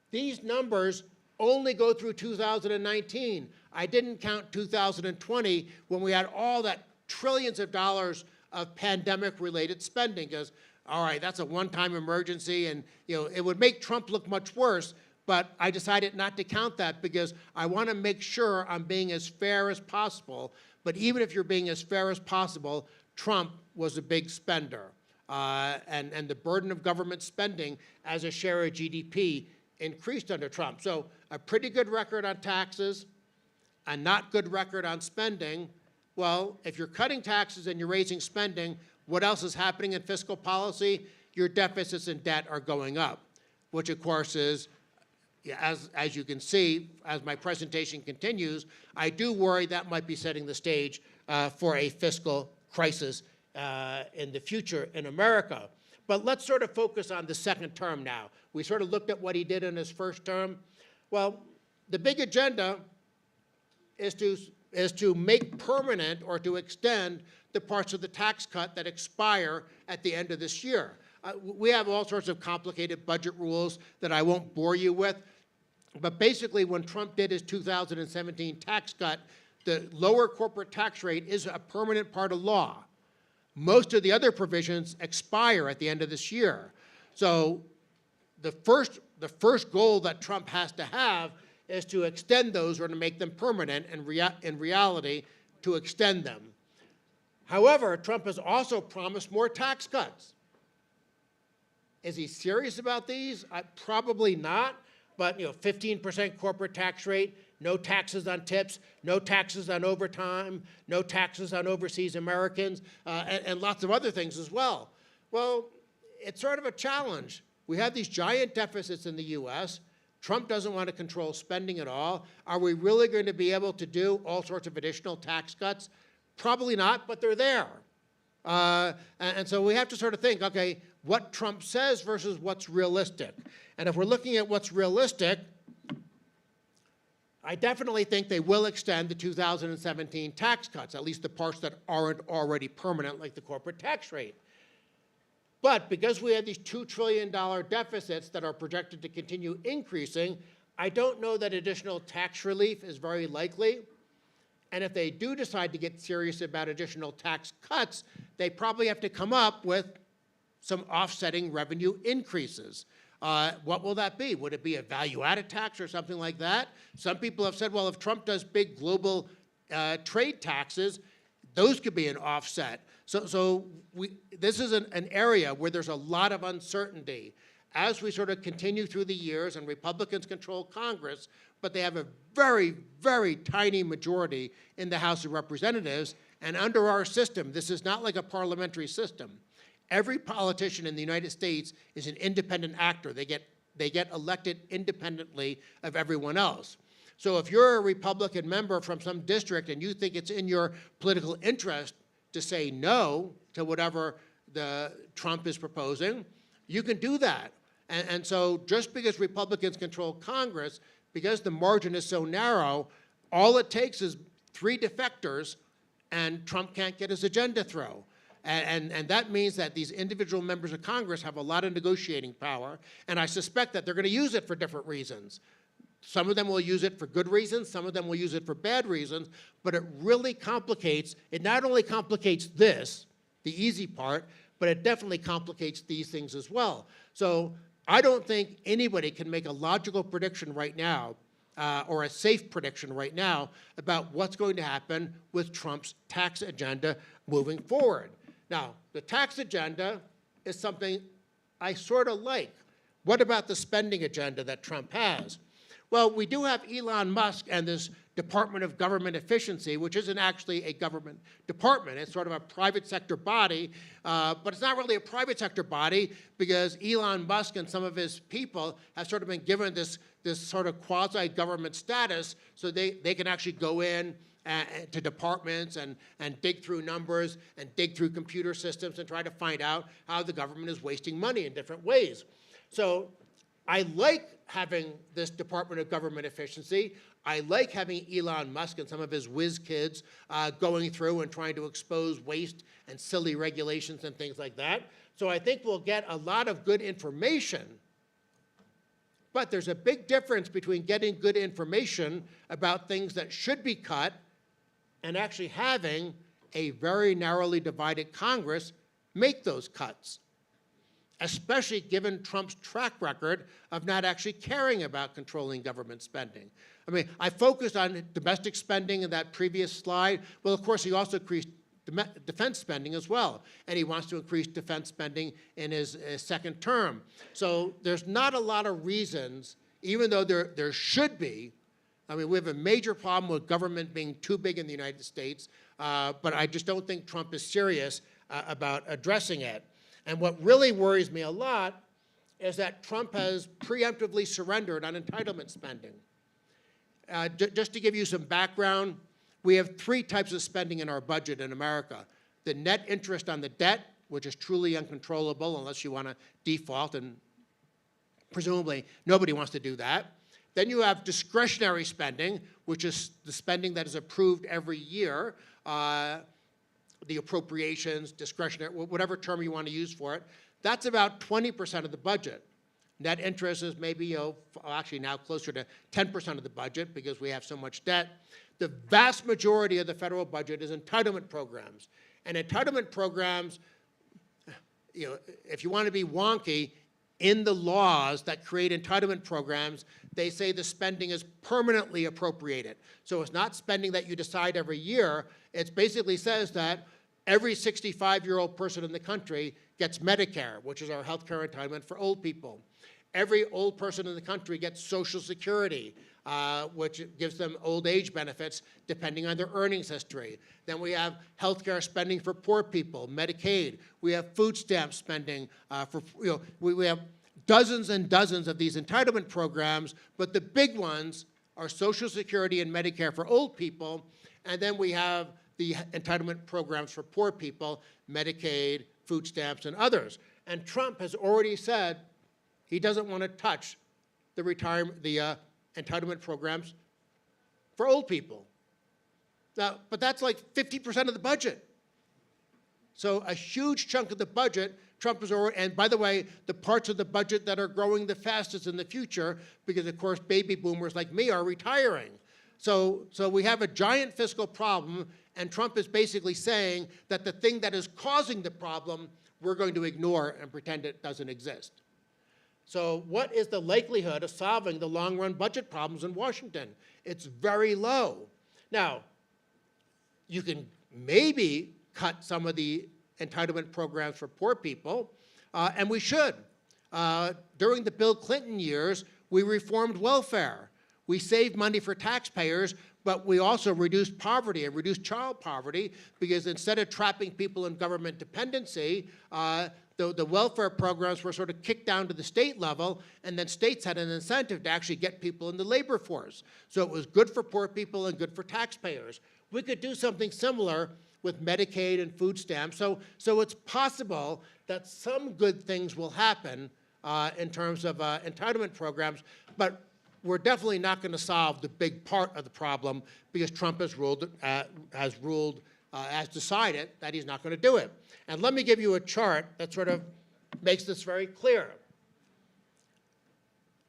these numbers only go through 2019. I didn't count 2020 when we had all that trillions of dollars of pandemic-related spending, because all right, that's a one-time emergency, and it would make Trump look much worse, but I decided not to count that because I want to make sure I'm being as fair as possible. But even if you're being as fair as possible, Trump was a big spender. And the burden of government spending as a share of GDP increased under Trump. So a pretty good record on taxes, a not good record on spending. Well, if you're cutting taxes and you're raising spending, what else is happening in fiscal policy? Your deficits and debt are going up, which of course is, as you can see, as my presentation continues, I do worry that might be setting the stage for a fiscal crisis in the future in America. But let's sort of focus on the second term now. We sort of looked at what he did in his first term. Well, the big agenda is to make permanent or to extend the parts of the tax cut that expire at the end of this year. We have all sorts of complicated budget rules that I won't bore you with, but basically when Trump did his 2017 tax cut, the lower corporate tax rate is a permanent part of law. Most of the other provisions expire at the end of this year. So the first goal that Trump has to have is to extend those or to make them permanent, and in reality, to extend them. However, Trump has also promised more tax cuts. Is he serious about these? Probably not, but 15% corporate tax rate, no taxes on tips, no taxes on overtime, no taxes on overseas Americans, and lots of other things as well. Well, it's sort of a challenge. We have these giant deficits in the US. Trump doesn't want to control spending at all. Are we really going to be able to do all sorts of additional tax cuts? Probably not, but they're there. And so we have to sort of think, okay, what Trump says versus what's realistic. And if we're looking at what's realistic, I definitely think they will extend the 2017 tax cuts, at least the parts that aren't already permanent, like the corporate tax rate. But because we have these $2 trillion deficits that are projected to continue increasing, I don't know that additional tax relief is very likely. And if they do decide to get serious about additional tax cuts, they probably have to come up with some offsetting revenue increases. What will that be? Would it be a value-added tax or something like that? Some people have said, well, if Trump does big global trade taxes, those could be an offset. So this is an area where there's a lot of uncertainty. As we sort of continue through the years, and Republicans control Congress, but they have a very, very tiny majority in the House of Representatives, and under our system, this is not like a parliamentary system. Every politician in the United States is an independent actor. They get elected independently of everyone else. So if you're a Republican member from some district and you think it's in your political interest to say no to whatever Trump is proposing, you can do that. And so just because Republicans control Congress, because the margin is so narrow, all it takes is 3 defectors and Trump can't get his agenda through. And that means that these individual members of Congress have a lot of negotiating power, and I suspect that they're going to use it for different reasons. Some of them will use it for good reasons, some of them will use it for bad reasons, but it really complicates, it not only complicates this, the easy part, but it definitely complicates these things as well. So I don't think anybody can make a logical prediction right now, or a safe prediction right now, about what's going to happen with Trump's tax agenda moving forward. Now, the tax agenda is something I sort of like. What about the spending agenda that Trump has? Well, we do have Elon Musk and this Department of Government Efficiency, which isn't actually a government department. It's sort of a private sector body, but it's not really a private sector body because Elon Musk and some of his people have sort of been given this sort of quasi-government status so they can actually go in to departments and dig through numbers and dig through computer systems and try to find out how the government is wasting money in different ways. So I like having this Department of Government Efficiency. I like having Elon Musk and some of his whiz kids going through and trying to expose waste and silly regulations and things like that. So I think we'll get a lot of good information. But there's a big difference between getting good information about things that should be cut and actually having a very narrowly divided Congress make those cuts. especially given Trump's track record of not actually caring about controlling government spending. I mean, I focused on domestic spending in that previous slide. Well, of course, he also increased defense spending as well, and he wants to increase defense spending in his second term. So there's not a lot of reasons, even though there should be. I mean, we have a major problem with government being too big in the United States, but I just don't think Trump is serious about addressing it. And what really worries me a lot is that Trump has preemptively surrendered on entitlement spending. Just to give you some background, we have three types of spending in our budget in America. The net interest on the debt, which is truly uncontrollable unless you want to default, and presumably nobody wants to do that. Then you have discretionary spending, which is the spending that is approved every year, the appropriations, discretionary, whatever term you want to use for it. That's about 20% of the budget. Net interest is maybe, actually now closer to 10% of the budget because we have so much debt. The vast majority of the federal budget is entitlement programs. And entitlement programs, if you want to be wonky, in the laws that create entitlement programs, they say the spending is permanently appropriated. So it's not spending that you decide every year. It basically says that every 65-year-old person in the country gets Medicare, which is our health care entitlement for old people. Every old person in the country gets Social Security, which gives them old age benefits depending on their earnings history. Then we have health care spending for poor people, Medicaid. We have food stamp spending we have dozens and dozens of these entitlement programs, but the big ones are Social Security and Medicare for old people, and then we have the entitlement programs for poor people, Medicaid, food stamps, and others. And Trump has already said he doesn't want to touch the entitlement programs for old people. Now, but that's like 50% of the budget. So a huge chunk of the budget, Trump is already, and by the way, the parts of the budget that are growing the fastest in the future, because of course baby boomers like me are retiring. So we have a giant fiscal problem, and Trump is basically saying that the thing that is causing the problem, we're going to ignore and pretend it doesn't exist. So what is the likelihood of solving the long-run budget problems in Washington? It's very low. Now, you can maybe cut some of the entitlement programs for poor people, and we should. During the Bill Clinton years, we reformed welfare. We saved money for taxpayers, but we also reduced poverty and reduced child poverty, because instead of trapping people in government dependency, the welfare programs were sort of kicked down to the state level, and then states had an incentive to actually get people in the labor force. So it was good for poor people and good for taxpayers. We could do something similar with Medicaid and food stamps. So it's possible that some good things will happen in terms of entitlement programs, but we're definitely not going to solve the big part of the problem because Trump has decided that he's not going to do it. And let me give you a chart that sort of makes this very clear.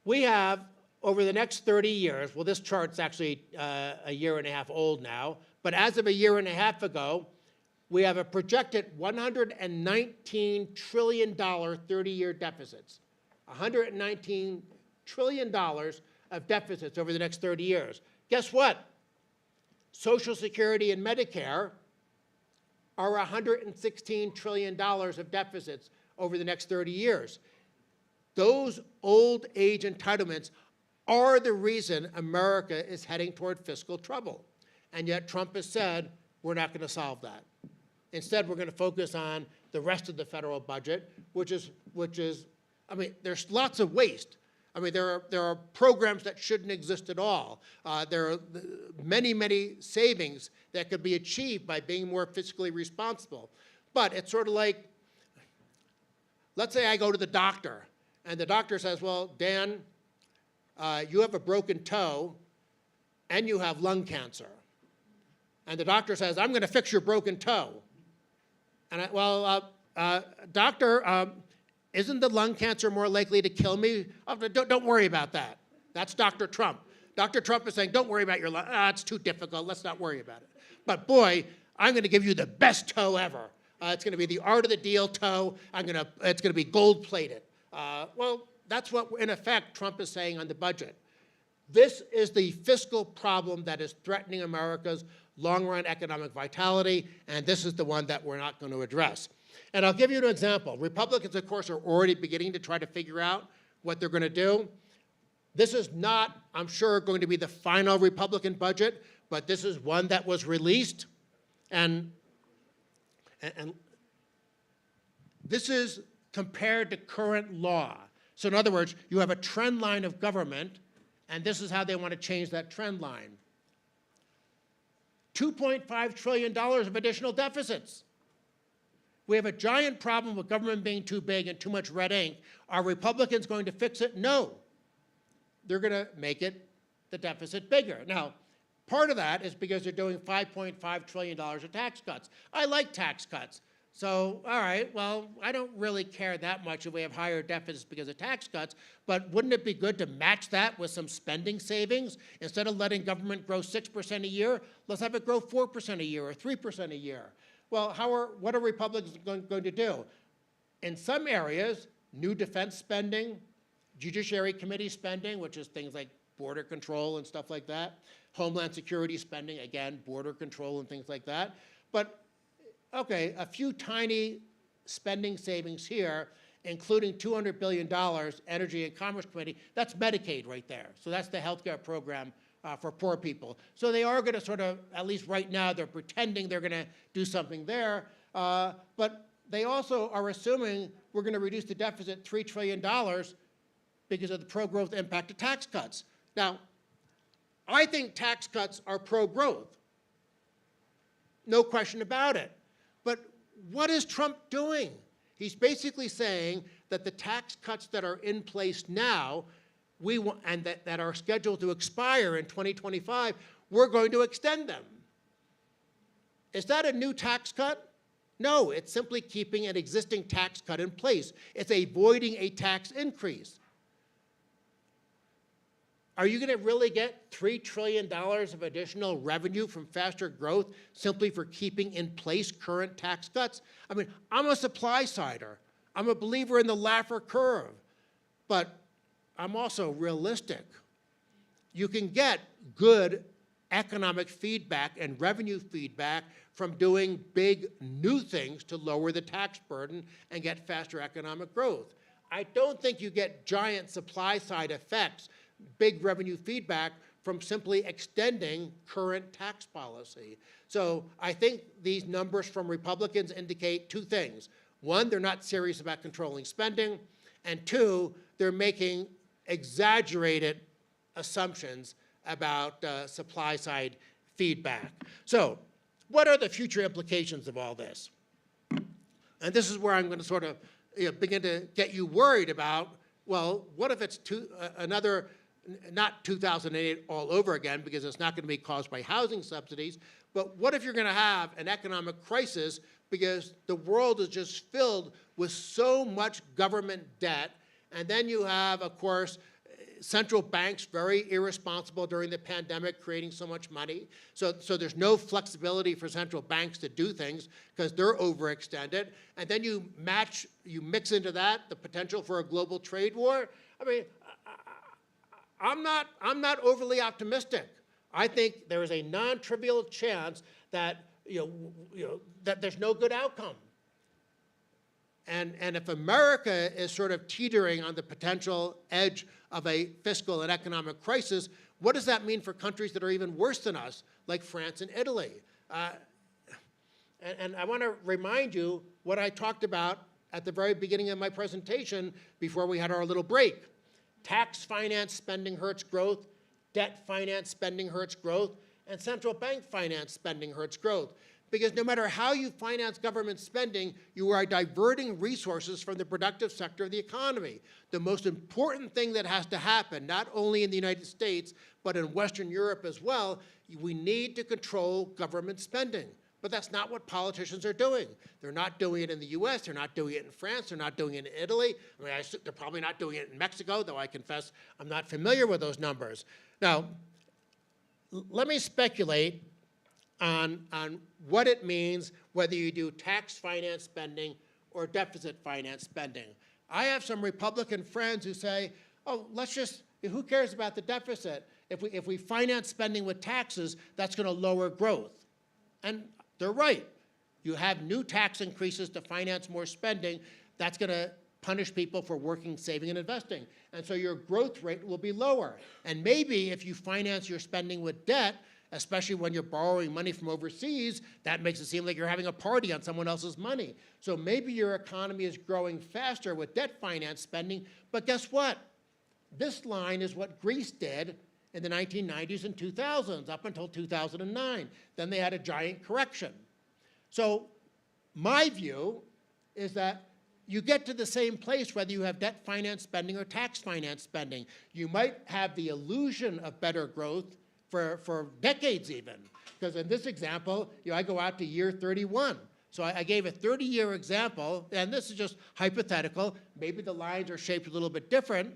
We have, over the next 30 years, well, this chart's actually a year and a half old now, but as of a year and a half ago, we have a projected $119 trillion 30-year deficits. $119 trillion of deficits over the next 30 years. Guess what? Social Security and Medicare are $116 trillion of deficits over the next 30 years. Those old age entitlements are the reason America is heading toward fiscal trouble. And yet Trump has said, we're not going to solve that. Instead, we're going to focus on the rest of the federal budget, which is, I mean, there's lots of waste. I mean, there are programs that shouldn't exist at all. There are many, many savings that could be achieved by being more fiscally responsible. But it's sort of like, let's say I go to the doctor, and the doctor says, well, Dan, you have a broken toe, and you have lung cancer. And the doctor says, I'm going to fix your broken toe. And doctor, isn't the lung cancer more likely to kill me? Oh, don't worry about that. That's Dr. Trump. Dr. Trump is saying, don't worry about your lung. It's too difficult. Let's not worry about it. But boy, I'm going to give you the best toe ever. It's going to be the art of the deal toe. It's going to be gold-plated. Well, that's what, in effect, Trump is saying on the budget. This is the fiscal problem that is threatening America's long-run economic vitality, and this is the one that we're not going to address. And I'll give you an example. Republicans, of course, are already beginning to try to figure out what they're going to do. This is not, I'm sure, going to be the final Republican budget, but this is one that was released. And this is compared to current law. So in other words, you have a trend line of government, and this is how they want to change that trend line. $2.5 trillion of additional deficits. We have a giant problem with government being too big and too much red ink. Are Republicans going to fix it? No. They're going to make it, the deficit, bigger. Now, part of that is because they're doing $5.5 trillion of tax cuts. I like tax cuts. So, all right, well, I don't really care that much if we have higher deficits because of tax cuts, but wouldn't it be good to match that with some spending savings? Instead of letting government grow 6% a year, let's have it grow 4% a year or 3% a year. Well, what are Republicans going to do? In some areas, new defense spending, Judiciary Committee spending, which is things like border control and stuff like that, Homeland Security spending, again, border control and things like that. But okay, a few tiny spending savings here, including $200 billion, Energy and Commerce Committee, that's Medicaid right there. So that's the healthcare program for poor people. So they are going to sort of, at least right now, they're pretending they're going to do something there. But they also are assuming we're going to reduce the deficit $3 trillion because of the pro-growth impact of tax cuts. Now, I think tax cuts are pro-growth. No question about it. But what is Trump doing? He's basically saying that the tax cuts that are in place now, and that are scheduled to expire in 2025, we're going to extend them. Is that a new tax cut? No, it's simply keeping an existing tax cut in place. It's avoiding a tax increase. Are you going to really get $3 trillion of additional revenue from faster growth simply for keeping in place current tax cuts? I mean, I'm a supply-sider. I'm a believer in the Laffer curve. But I'm also realistic. You can get good economic feedback and revenue feedback from doing big new things to lower the tax burden and get faster economic growth. I don't think you get giant supply-side effects, big revenue feedback, from simply extending current tax policy. So I think these numbers from Republicans indicate two things. One, they're not serious about controlling spending, and two, they're making exaggerated assumptions about supply-side feedback. So what are the future implications of all this? And this is where I'm going to sort of begin to get you worried about, well, what if it's another, not 2008 all over again, because it's not going to be caused by housing subsidies, but what if you're going to have an economic crisis because the world is just filled with so much government debt, and then you have, of course, central banks very irresponsible during the pandemic, creating so much money. So there's no flexibility for central banks to do things because they're overextended. And then you mix into that the potential for a global trade war. I mean, I'm not overly optimistic. I think there is a non-trivial chance that that there's no good outcome. And if America is sort of teetering on the potential edge of a fiscal and economic crisis, what does that mean for countries that are even worse than us, like France and Italy? And I want to remind you what I talked about at the very beginning of my presentation before we had our little break. Tax finance spending hurts growth, debt finance spending hurts growth, and central bank finance spending hurts growth. Because no matter how you finance government spending, you are diverting resources from the productive sector of the economy. The most important thing that has to happen, not only in the United States, but in Western Europe as well, we need to control government spending. But that's not what politicians are doing. They're not doing it in the US, they're not doing it in France, they're not doing it in Italy. I mean, they're probably not doing it in Mexico, though I confess I'm not familiar with those numbers. Now, let me speculate on what it means whether you do tax finance spending or deficit finance spending. I have some Republican friends who say, oh, who cares about the deficit? If we finance spending with taxes, that's going to lower growth. And they're right. You have new tax increases to finance more spending. That's going to punish people for working, saving, and investing. And so your growth rate will be lower. And maybe if you finance your spending with debt, especially when you're borrowing money from overseas, that makes it seem like you're having a party on someone else's money. So maybe your economy is growing faster with debt finance spending, but guess what? This line is what Greece did in the 1990s and 2000s, up until 2009. Then they had a giant correction. So my view is that you get to the same place whether you have debt finance spending or tax finance spending. You might have the illusion of better growth for decades even. Because in this example, I go out to year 31. So I gave a 30-year example, and this is just hypothetical. Maybe the lines are shaped a little bit different.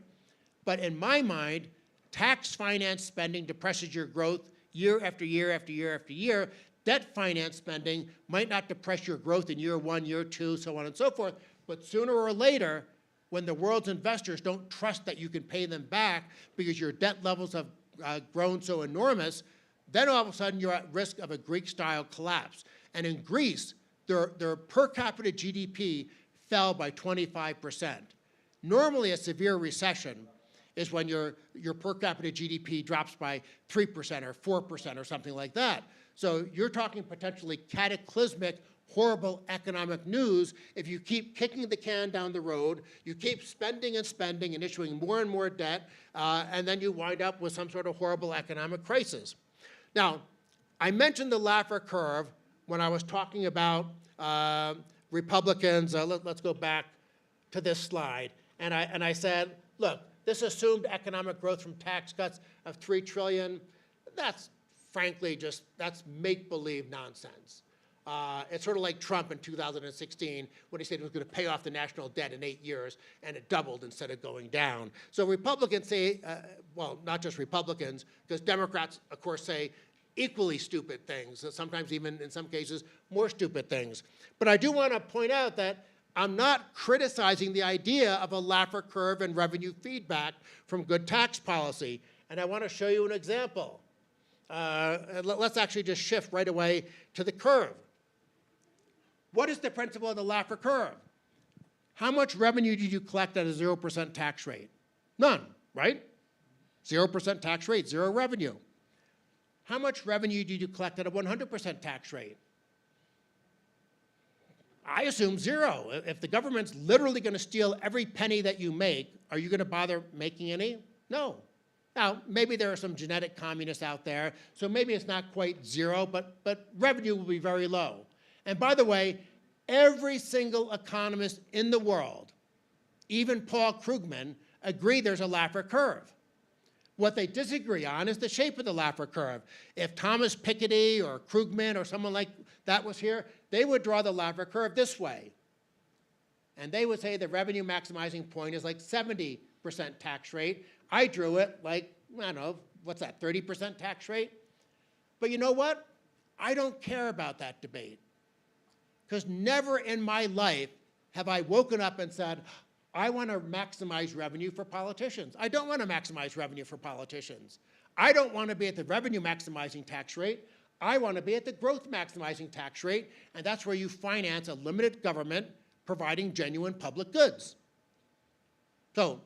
But in my mind, tax finance spending depresses your growth year after year after year after year. Debt finance spending might not depress your growth in year 1, year 2, so on and so forth. But sooner or later, when the world's investors don't trust that you can pay them back because your debt levels have grown so enormous, then all of a sudden you're at risk of a Greek-style collapse. And in Greece, their per capita GDP fell by 25%. Normally, a severe recession is when your per capita GDP drops by 3% or 4% or something like that. So you're talking potentially cataclysmic, horrible economic news if you keep kicking the can down the road, you keep spending and spending and issuing more and more debt, and then you wind up with some sort of horrible economic crisis. Now, I mentioned the Laffer curve when I was talking about Republicans. Let's go back to this slide. And I said, look, this assumed economic growth from tax cuts of $3 trillion. That's frankly that's make-believe nonsense. It's sort of like Trump in 2016 when he said he was going to pay off the national debt in 8 years, and it doubled instead of going down. So Republicans say, well, not just Republicans, because Democrats, of course, say equally stupid things, sometimes even in some cases more stupid things. But I do want to point out that I'm not criticizing the idea of a Laffer curve and revenue feedback from good tax policy. And I want to show you an example. Let's actually just shift right away to the curve. What is the principle of the Laffer curve? How much revenue did you collect at a 0% tax rate? None, right? 0% tax rate, zero revenue. How much revenue did you collect at a 100% tax rate? I assume zero. If the government's literally going to steal every penny that you make, are you going to bother making any? No. Now, maybe there are some genetic communists out there, so maybe it's not quite zero, but revenue will be very low. And by the way, every single economist in the world, even Paul Krugman, agree there's a Laffer curve. What they disagree on is the shape of the Laffer curve. If Thomas Piketty or Krugman or someone like that was here, they would draw the Laffer curve this way. And they would say the revenue maximizing point is like 70% tax rate. I drew it like, I don't know, what's that, 30% tax rate? But you know what? I don't care about that debate. Because never in my life have I woken up and said, I want to maximize revenue for politicians. I don't want to maximize revenue for politicians. I don't want to be at the revenue maximizing tax rate. I want to be at the growth maximizing tax rate, and that's where you finance a limited government providing genuine public goods. So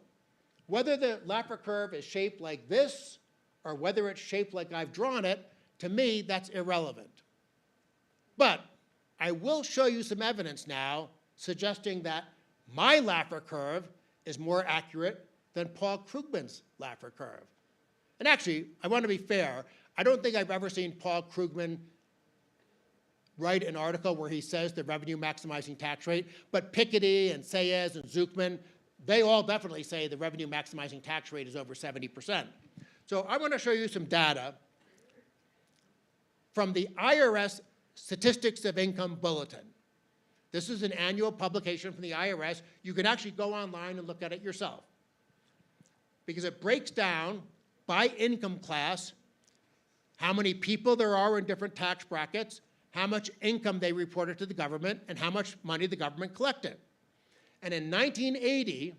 whether the Laffer curve is shaped like this or whether it's shaped like I've drawn it, to me, that's irrelevant. But I will show you some evidence now suggesting that my Laffer curve is more accurate than Paul Krugman's Laffer curve. And actually, I want to be fair. I don't think I've ever seen Paul Krugman write an article where he says the revenue maximizing tax rate, but Piketty and Sayez and Zuckman, they all definitely say the revenue maximizing tax rate is over 70%. So I want to show you some data from the IRS Statistics of Income Bulletin. This is an annual publication from the IRS. You can actually go online and look at it yourself, because it breaks down by income class how many people there are in different tax brackets, how much income they reported to the government, and how much money the government collected. And in 1980,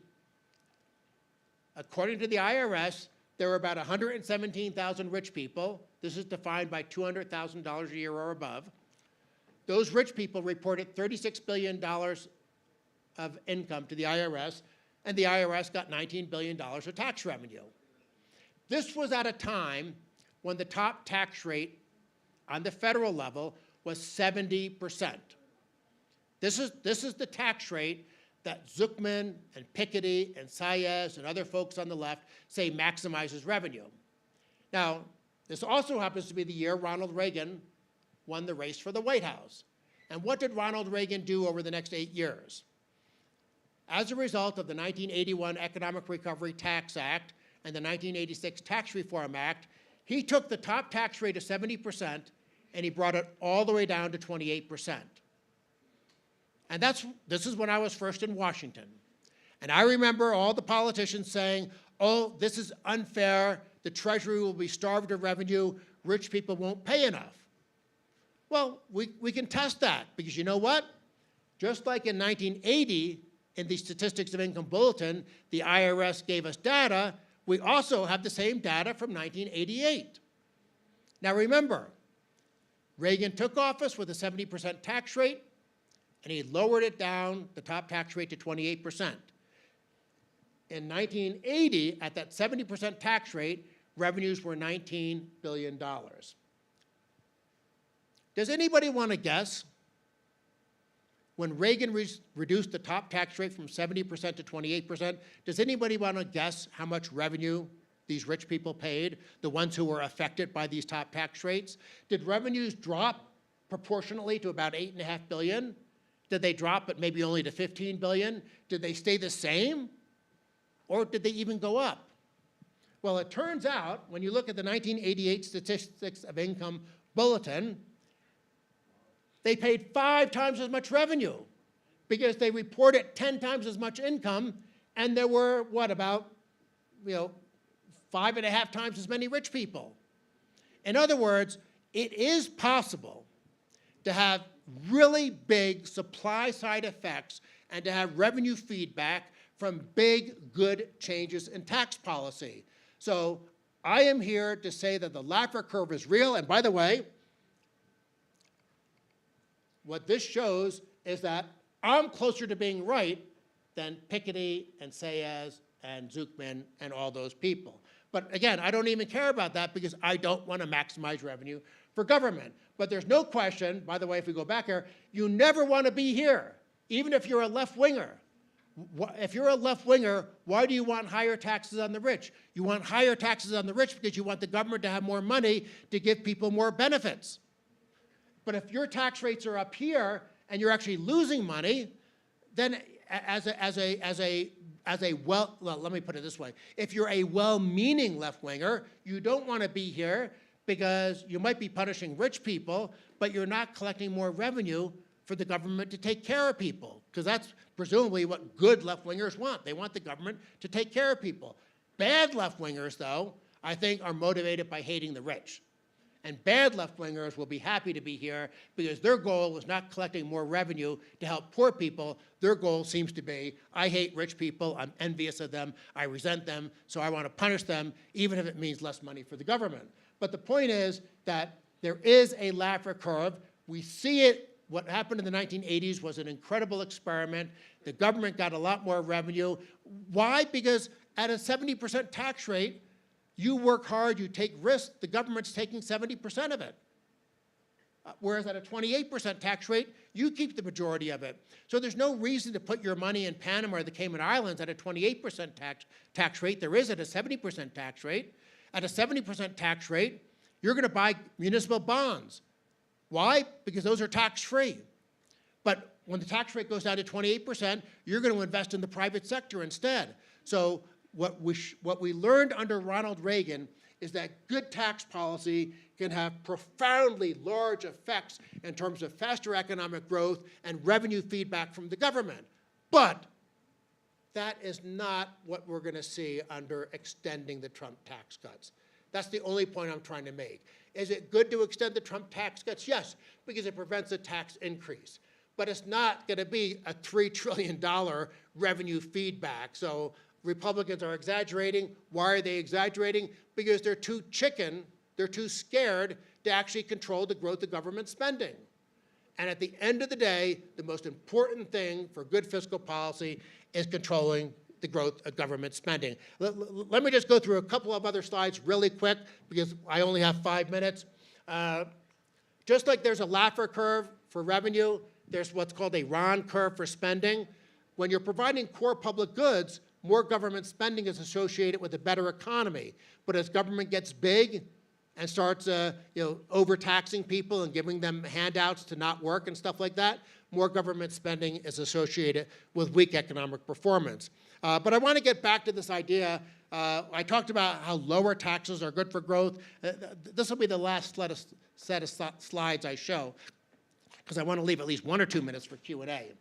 according to the IRS, there were about 117,000 rich people. This is defined by $200,000 a year or above. Those rich people reported $36 billion of income to the IRS, and the IRS got $19 billion of tax revenue. This was at a time when the top tax rate on the federal level was 70%. This is the tax rate that Zuckman and Piketty and Saez and other folks on the left say maximizes revenue. Now, this also happens to be the year Ronald Reagan won the race for the White House. And what did Ronald Reagan do over the next 8 years? As a result of the 1981 Economic Recovery Tax Act and the 1986 Tax Reform Act, he took the top tax rate of 70% and he brought it all the way down to 28%. And this is when I was first in Washington. And I remember all the politicians saying, oh, this is unfair, the Treasury will be starved of revenue, rich people won't pay enough. Well, we can test that, because you know what? Just like in 1980, in the Statistics of Income Bulletin, the IRS gave us data, we also have the same data from 1988. Now remember, Reagan took office with a 70% tax rate, and he lowered it down, the top tax rate, to 28%. In 1980, at that 70% tax rate, revenues were $19 billion. Does anybody want to guess, when Reagan reduced the top tax rate from 70% to 28%, does anybody want to guess how much revenue these rich people paid, the ones who were affected by these top tax rates? Did revenues drop proportionally to about $8.5 billion? Did they drop but maybe only to $15 billion? Did they stay the same? Or did they even go up? Well, it turns out, when you look at the 1988 Statistics of Income Bulletin, they paid 5 times as much revenue, because they reported 10 times as much income, and there were, what, about 5.5 times as many rich people. In other words, it is possible to have really big supply-side effects and to have revenue feedback from big, good changes in tax policy. So I am here to say that the Laffer curve is real. And by the way, what this shows is that I'm closer to being right than Piketty and Saez and Zuckman and all those people. But again, I don't even care about that, because I don't want to maximize revenue for government. But there's no question, by the way, if we go back here, you never want to be here, even if you're a left-winger. If you're a left-winger, why do you want higher taxes on the rich? You want higher taxes on the rich because you want the government to have more money to give people more benefits. But if your tax rates are up here and you're actually losing money, then let me put it this way. If you're a well-meaning left-winger, you don't want to be here because you might be punishing rich people, but you're not collecting more revenue for the government to take care of people, because that's presumably what good left-wingers want. They want the government to take care of people. Bad left-wingers, though, I think are motivated by hating the rich. And bad left-wingers will be happy to be here because their goal is not collecting more revenue to help poor people. Their goal seems to be, I hate rich people, I'm envious of them, I resent them, so I want to punish them, even if it means less money for the government. But the point is that there is a Laffer curve. We see it. What happened in the 1980s was an incredible experiment. The government got a lot more revenue. Why? Because at a 70% tax rate, you work hard, you take risks, the government's taking 70% of it. Whereas at a 28% tax rate, you keep the majority of it. So there's no reason to put your money in Panama or the Cayman Islands at a 28% tax rate. There is at a 70% tax rate. At a 70% tax rate, you're going to buy municipal bonds. Why? Because those are tax-free. But when the tax rate goes down to 28%, you're going to invest in the private sector instead. So what we learned under Ronald Reagan is that good tax policy can have profoundly large effects in terms of faster economic growth and revenue feedback from the government. But that is not what we're going to see under extending the Trump tax cuts. That's the only point I'm trying to make. Is it good to extend the Trump tax cuts? Yes, because it prevents a tax increase. But it's not going to be a $3 trillion revenue feedback. So Republicans are exaggerating. Why are they exaggerating? Because they're too chicken, they're too scared to actually control the growth of government spending. And at the end of the day, the most important thing for good fiscal policy is controlling the growth of government spending. Let me just go through a couple of other slides really quick because I only have 5 minutes. Just like there's a Laffer curve for revenue, there's what's called a Ron curve for spending. When you're providing core public goods, more government spending is associated with a better economy. But as government gets big and starts overtaxing people and giving them handouts to not work and stuff like that, more government spending is associated with weak economic performance. But I want to get back to this idea. I talked about how lower taxes are good for growth. This will be the last set of slides I show, because I want to leave at least 1 or 2 minutes for Q&A.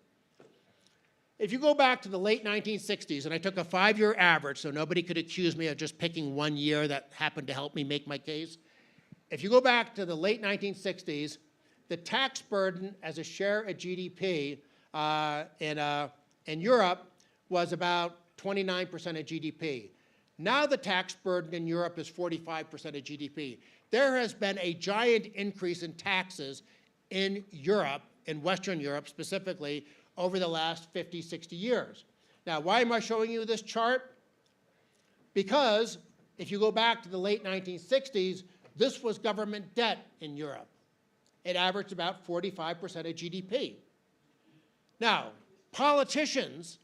If you go back to the late 1960s, and I took a 5-year average so nobody could accuse me of just picking 1 year that happened to help me make my case. If you go back to the late 1960s, the tax burden as a share of GDP in Europe was about 29% of GDP. Now the tax burden in Europe is 45% of GDP. There has been a giant increase in taxes in Europe, in Western Europe specifically, over the last 50, 60 years. Now, why am I showing you this chart? Because if you go back to the late 1960s, this was government debt in Europe. It averaged about 45% of GDP. Now, politicians,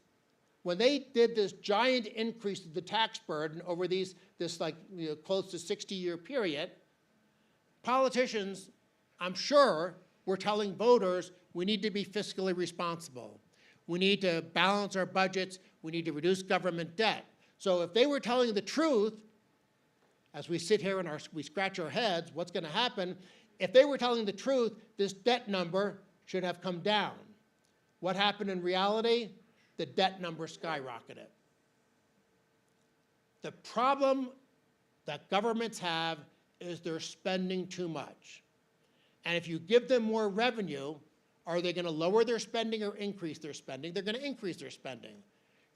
when they did this giant increase of the tax burden over this close to 60-year period, politicians, I'm sure, were telling voters, we need to be fiscally responsible. We need to balance our budgets. We need to reduce government debt. So if they were telling the truth, as we sit here and we scratch our heads, what's going to happen? If they were telling the truth, this debt number should have come down. What happened in reality? The debt number skyrocketed. The problem that governments have is they're spending too much. And if you give them more revenue, are they going to lower their spending or increase their spending? They're going to increase their spending.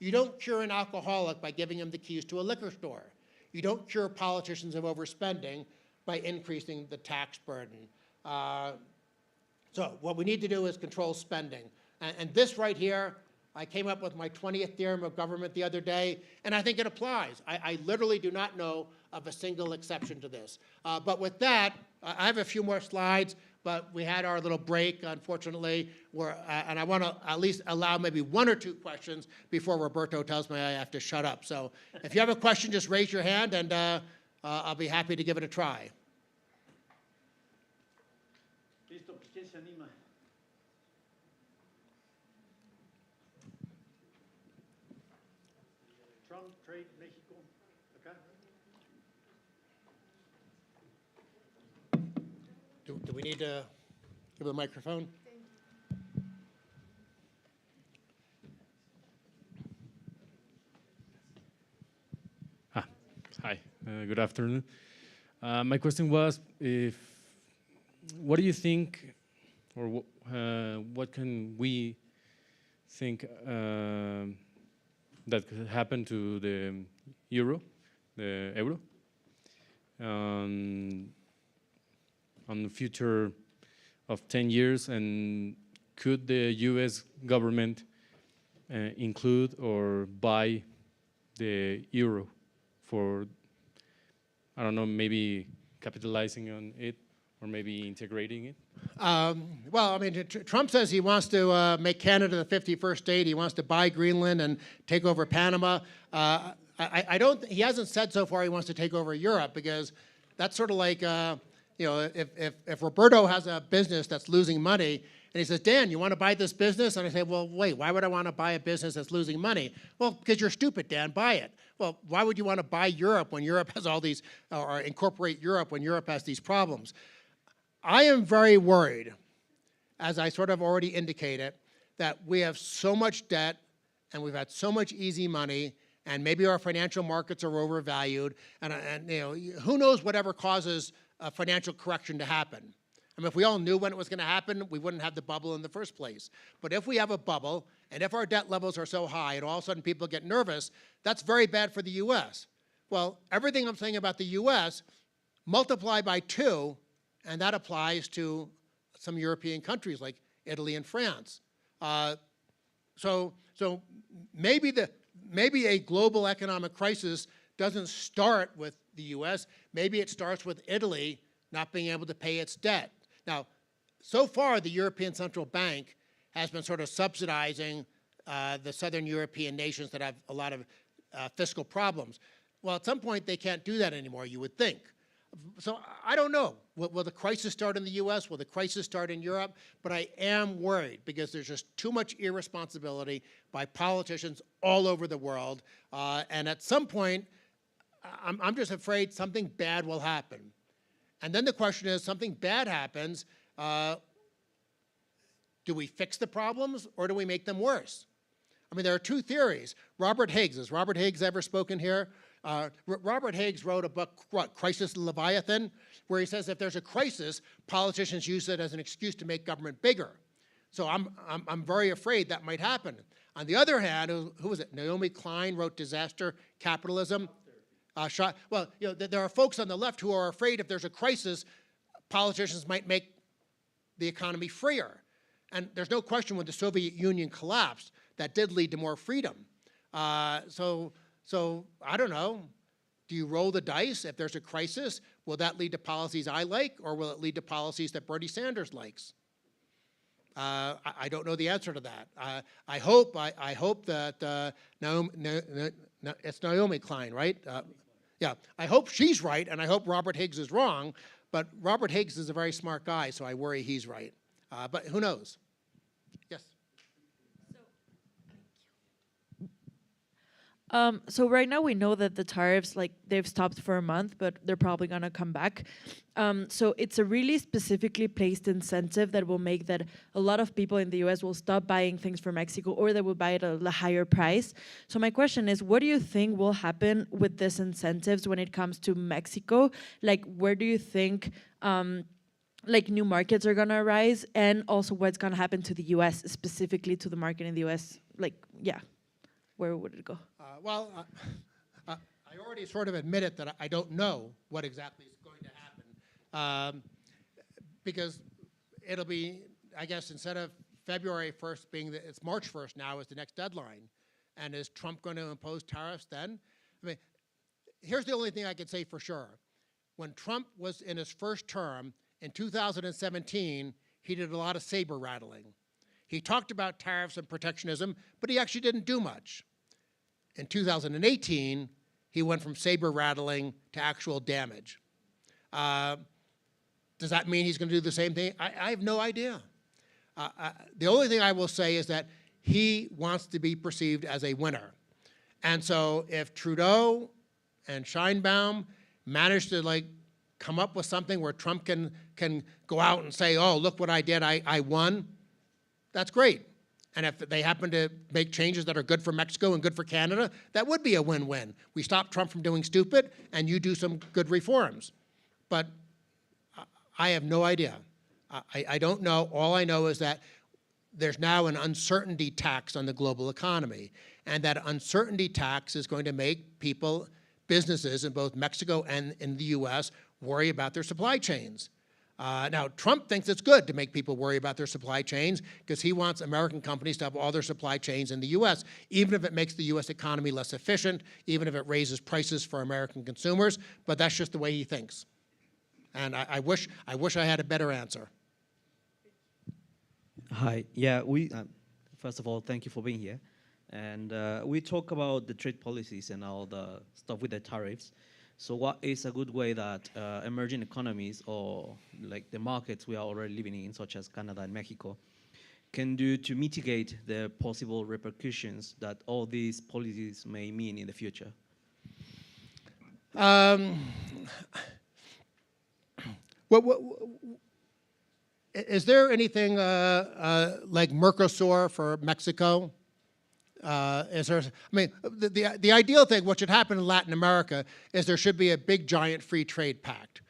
You don't cure an alcoholic by giving him the keys to a liquor store. You don't cure politicians of overspending by increasing the tax burden. So what we need to do is control spending. And this right here, I came up with my 20th theorem of government the other day, and I think it applies. I literally do not know of a single exception to this. But with that, I have a few more slides, but we had our little break, unfortunately, and I want to at least allow maybe 1 or 2 questions before Roberto tells me I have to shut up. So if you have a question, just raise your hand, and I'll be happy to give it a try. Listo, ¿quién se anima? Trump, trade, México, acá. Do we need to give a microphone? Hi, good afternoon. My question was, what do you think, or what can we think that could happen to the euro, on the future of 10 years, and could the U.S. government include or buy the euro for, I don't know, maybe capitalizing on it or maybe integrating it? Well, I mean, Trump says he wants to make Canada the 51st state. He wants to buy Greenland and take over Panama. He hasn't said so far he wants to take over Europe, because that's sort of like, if Roberto has a business that's losing money, and he says, Dan, you want to buy this business? And I say, well, wait, why would I want to buy a business that's losing money? Well, because you're stupid, Dan, buy it. Well, why would you want to buy Europe when Europe has all these, or incorporate Europe when Europe has these problems? I am very worried, as I sort of already indicated, that we have so much debt and we've had so much easy money and maybe our financial markets are overvalued, and you know, who knows whatever causes a financial correction to happen. I mean, if we all knew when it was going to happen, we wouldn't have the bubble in the first place. But if we have a bubble, and if our debt levels are so high, and all of a sudden people get nervous, that's very bad for the U.S. Well, everything I'm saying about the U.S., multiply by 2, and that applies to some European countries like Italy and France. So maybe a global economic crisis doesn't start with the U.S. Maybe it starts with Italy not being able to pay its debt. Now, so far, the European Central Bank has been sort of subsidizing the southern European nations that have a lot of fiscal problems. Well, at some point, they can't do that anymore, you would think. So I don't know. Will the crisis start in the U.S.? Will the crisis start in Europe? But I am worried because there's just too much irresponsibility by politicians all over the world. And at some point, I'm just afraid something bad will happen. And then the question is, something bad happens, do we fix the problems or do we make them worse? I mean, there are 2 theories. Robert Higgs, has Robert Higgs ever spoken here? Robert Higgs wrote a book, what, Crisis and Leviathan, where he says if there's a crisis, politicians use it as an excuse to make government bigger. So I'm very afraid that might happen. On the other hand, who was it? Naomi Klein wrote Disaster Capitalism. Well, you know, there are folks on the left who are afraid if there's a crisis, politicians might make the economy freer. And there's no question when the Soviet Union collapsed, that did lead to more freedom. So I don't know. Do you roll the dice? If there's a crisis, will that lead to policies I like, or will it lead to policies that Bernie Sanders likes? I don't know the answer to that. I hope that it's Naomi Klein, right? Yeah, I hope she's right, and I hope Robert Higgs is wrong. But Robert Higgs is a very smart guy, so I worry he's right. But who knows? Yes. So right now we know that the tariffs, like, they've stopped for a month, but they're probably going to come back. So it's a really specifically placed incentive that will make that a lot of people in the US will stop buying things from Mexico, or they will buy it at a higher price. So my question is, what do you think will happen with these incentives when it comes to Mexico? Like, where do you think like new markets are going to arise, and also what's going to happen to the US, specifically to the market in the US? Like, yeah, where would it go? I already sort of admitted that I don't know what exactly is going to happen, because it'll be, I guess, instead of February 1st being, it's March 1st now is the next deadline. And is Trump going to impose tariffs then? I mean, here's the only thing I can say for sure. When Trump was in his first term in 2017, he did a lot of saber rattling. He talked about tariffs and protectionism, but he actually didn't do much. In 2018, he went from saber rattling to actual damage. Does that mean he's going to do the same thing? I have no idea. The only thing I will say is that he wants to be perceived as a winner. And so if Trudeau and Sheinbaum manage to come up with something where Trump can go out and say, oh, look what I did, I won, that's great. And if they happen to make changes that are good for Mexico and good for Canada, that would be a win-win. We stop Trump from doing stupid, and you do some good reforms. But I have no idea. I don't know. All I know is that there's now an uncertainty tax on the global economy, and that uncertainty tax is going to make people, businesses in both Mexico and in the U.S., worry about their supply chains. Now, Trump thinks it's good to make people worry about their supply chains because he wants American companies to have all their supply chains in the U.S., even if it makes the U.S. economy less efficient, even if it raises prices for American consumers. But that's just the way he thinks. And I wish I had a better answer. Hi. Yeah, first of all, thank you for being here. And we talk about the trade policies and all the stuff with the tariffs. So what is a good way that emerging economies, or like the markets we are already living in, such as Canada and Mexico, can do to mitigate the possible repercussions that all these policies may mean in the future? Is there anything like Mercosur for Mexico? The ideal thing, what should happen in Latin America, is there should be a big, giant free trade pact.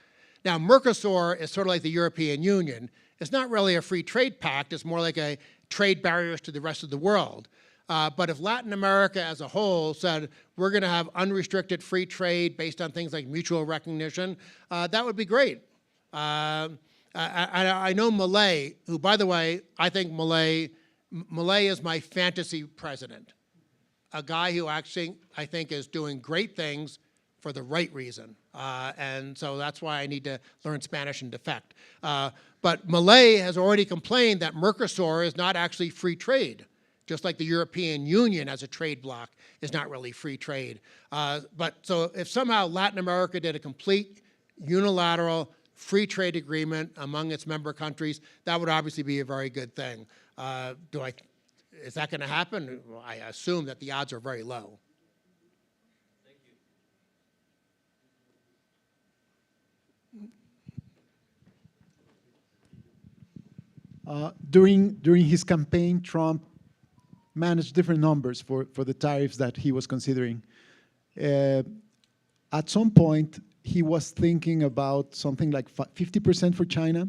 Now, Mercosur is sort of like the European Union. It's not really a free trade pact. It's more like a trade barriers to the rest of the world. But if Latin America as a whole said, we're going to have unrestricted free trade based on things like mutual recognition, that would be great. I know Milei, who, by the way, I think Milei is my fantasy president, a guy who actually, I think, is doing great things for the right reason. And so that's why I need to learn Spanish and defect. But Milei has already complained that Mercosur is not actually free trade, just like the European Union as a trade bloc is not really free trade. But so if somehow Latin America did a complete unilateral free trade agreement among its member countries, that would obviously be a very good thing. Is that going to happen? Well, I assume that the odds are very low. During his campaign, Trump managed different numbers for the tariffs that he was considering. At some point, he was thinking about something like 50% for China.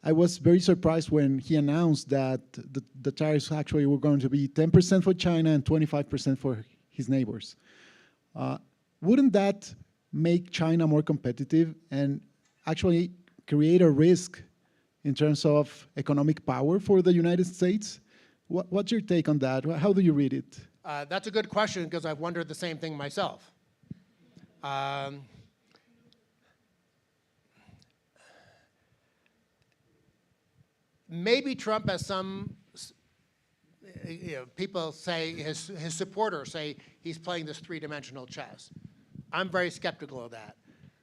I was very surprised when he announced that the tariffs actually were going to be 10% for China and 25% for his neighbors. Wouldn't that make China more competitive and actually create a risk in terms of economic power for the United States? What's your take on that? How do you read it? That's a good question, because I've wondered the same thing myself. Maybe Trump has some, people say, his supporters say he's playing this three-dimensional chess. I'm very skeptical of that.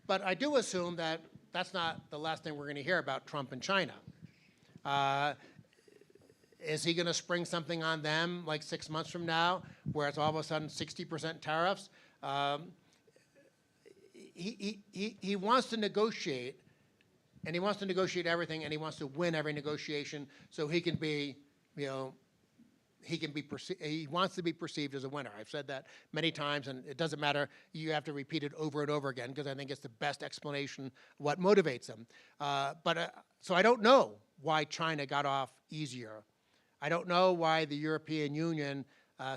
But I do assume that that's not the last thing we're going to hear about Trump and China. Is he going to spring something on them like 6 months from now, where it's all of a sudden 60% tariffs? He wants to negotiate, and he wants to negotiate everything, and he wants to win every negotiation, so he can be, he wants to be perceived as a winner. I've said that many times, and it doesn't matter. You have to repeat it over and over again, because I think it's the best explanation of what motivates him. So I don't know why China got off easier. I don't know why the European Union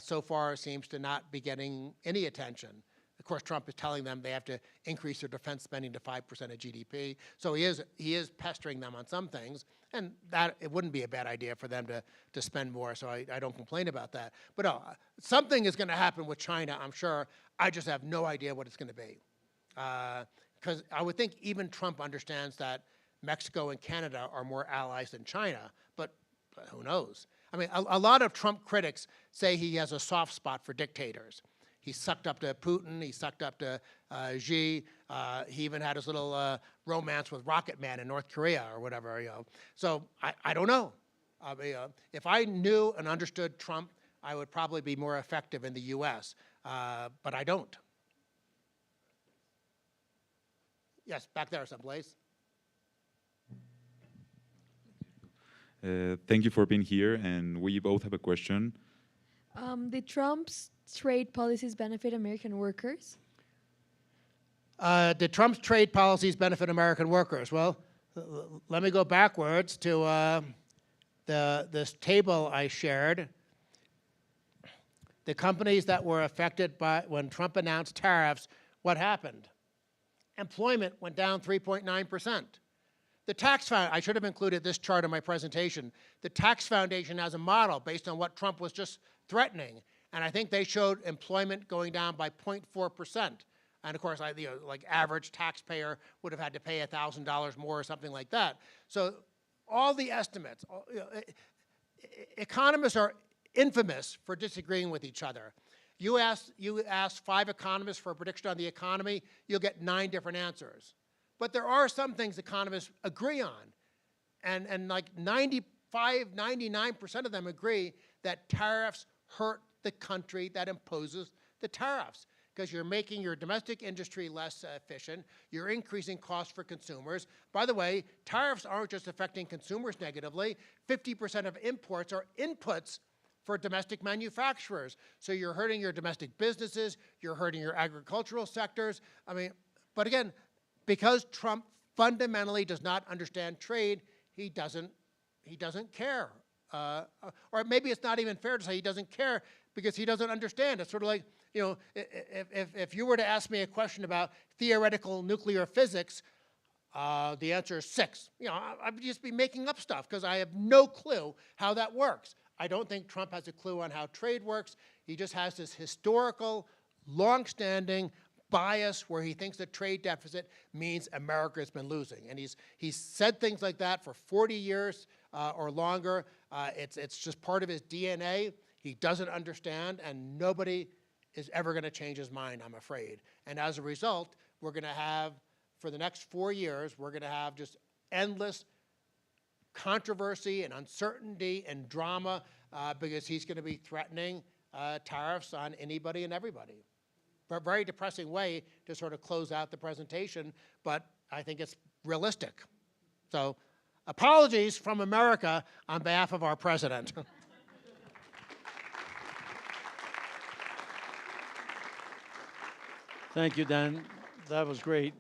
so far seems to not be getting any attention. Of course, Trump is telling them they have to increase their defense spending to 5% of GDP. So he is pestering them on some things, and that it wouldn't be a bad idea for them to spend more. So I don't complain about that. But no, something is going to happen with China, I'm sure. I just have no idea what it's going to be, because I would think even Trump understands that Mexico and Canada are more allies than China, but who knows? I mean, a lot of Trump critics say he has a soft spot for dictators. He sucked up to Putin. He sucked up to Xi. He even had his little romance with Rocket Man in North Korea or whatever. So I don't know. If I knew and understood Trump, I would probably be more effective in the U.S., but I don't. Yes, back there someplace. Thank you for being here, and we both have a question. Did Trump's trade policies benefit American workers? Did Trump's trade policies benefit American workers? Well, let me go backwards to this table I shared. The companies that were affected by when Trump announced tariffs, what happened? Employment went down 3.9%. The tax I should have included this chart in my presentation. The Tax Foundation has a model based on what Trump was just threatening, and I think they showed employment going down by 0.4%. And of course, like average taxpayer would have had to pay $1,000 more or something like that. So all the estimates, economists are infamous for disagreeing with each other. You ask 5 economists for a prediction on the economy, you'll get 9 different answers. But there are some things economists agree on. And like 95, 99% of them agree that tariffs hurt the country that imposes the tariffs, because you're making your domestic industry less efficient, you're increasing costs for consumers. By the way, tariffs aren't just affecting consumers negatively. 50% of imports are inputs for domestic manufacturers. So you're hurting your domestic businesses, you're hurting your agricultural sectors. I mean, but again, because Trump fundamentally does not understand trade, he doesn't care. Or maybe it's not even fair to say he doesn't care because he doesn't understand. It's sort of like, you know, if you were to ask me a question about theoretical nuclear physics, the answer is 6. You know, I'd just be making up stuff because I have no clue how that works. I don't think Trump has a clue on how trade works. He just has this historical, long-standing bias where he thinks that trade deficit means America has been losing. And he's said things like that for 40 years or longer. It's just part of his DNA. He doesn't understand, and nobody is ever going to change his mind, I'm afraid. And as a result, we're going to have, for the next 4 years, we're going to have just endless controversy and uncertainty and drama because he's going to be threatening tariffs on anybody and everybody. A very depressing way to sort of close out the presentation, but I think it's realistic. So, apologies from America on behalf of our president. Thank you, Dan. That was great.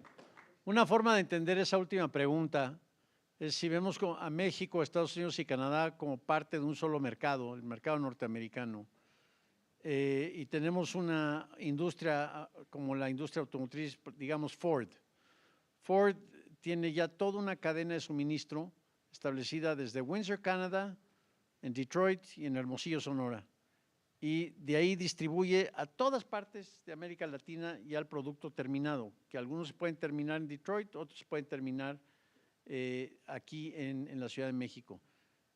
Una forma de entender esa última pregunta es si vemos a México, Estados Unidos y Canadá como parte de un solo mercado, el mercado norteamericano, y tenemos una industria como la industria automotriz, digamos Ford. Ford tiene ya toda una cadena de suministro establecida desde Windsor, Canadá, en Detroit y en Hermosillo, Sonora. Y de ahí distribuye a todas partes de América Latina ya el producto terminado, que algunos pueden terminar en Detroit, otros pueden terminar aquí en la Ciudad de México.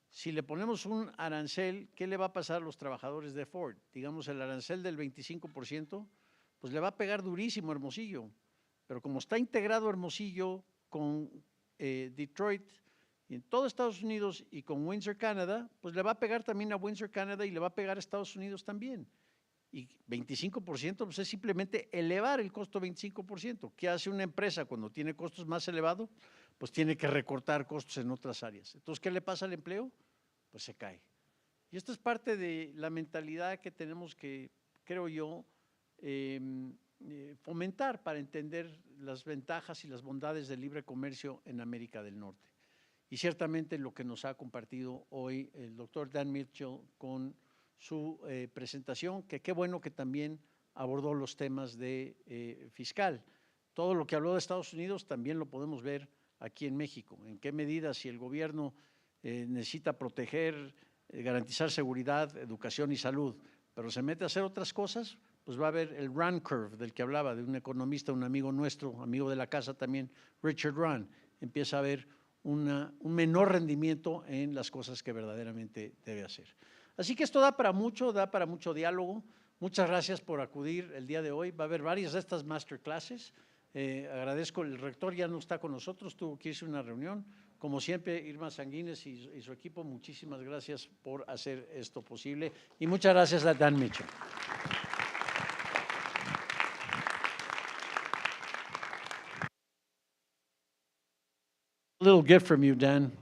Si le ponemos un arancel, ¿qué le va a pasar a los trabajadores de Ford? Digamos, el arancel del 25%, pues le va a pegar durísimo a Hermosillo. Pero como está integrado Hermosillo con Detroit y en todo Estados Unidos y con Windsor, Canadá, pues le va a pegar también a Windsor, Canadá y le va a pegar a Estados Unidos también. Y 25% pues es simplemente elevar el costo 25%. ¿Qué hace una empresa cuando tiene costos más elevados? Pues tiene que recortar costos en otras áreas. Entonces, ¿qué le pasa al empleo? Pues se cae. Y esto es parte de la mentalidad que tenemos que, creo yo, fomentar para entender las ventajas y las bondades del libre comercio en América del Norte. Y ciertamente lo que nos ha compartido hoy el doctor Dan Mitchell con su presentación, que qué bueno que también abordó los temas de fiscal. Todo lo que habló de Estados Unidos también lo podemos ver aquí en México. En qué medida, si el gobierno necesita proteger, garantizar seguridad, educación y salud, pero se mete a hacer otras cosas, pues va a haber el Rand Curve del que hablaba, de un economista, un amigo nuestro, amigo de la casa también, Richard Rand. Empieza a haber un menor rendimiento en las cosas que verdaderamente debe hacer. Así que esto da para mucho diálogo. Muchas gracias por acudir el día de hoy. Va a haber varias de estas masterclasses. Agradezco, el rector ya no está con nosotros, tuvo que irse a una reunión. Como siempre, Irma Sanguines y su equipo, muchísimas gracias por hacer esto posible. Y muchas gracias a Dan Mitchell. A little gift from you, Dan.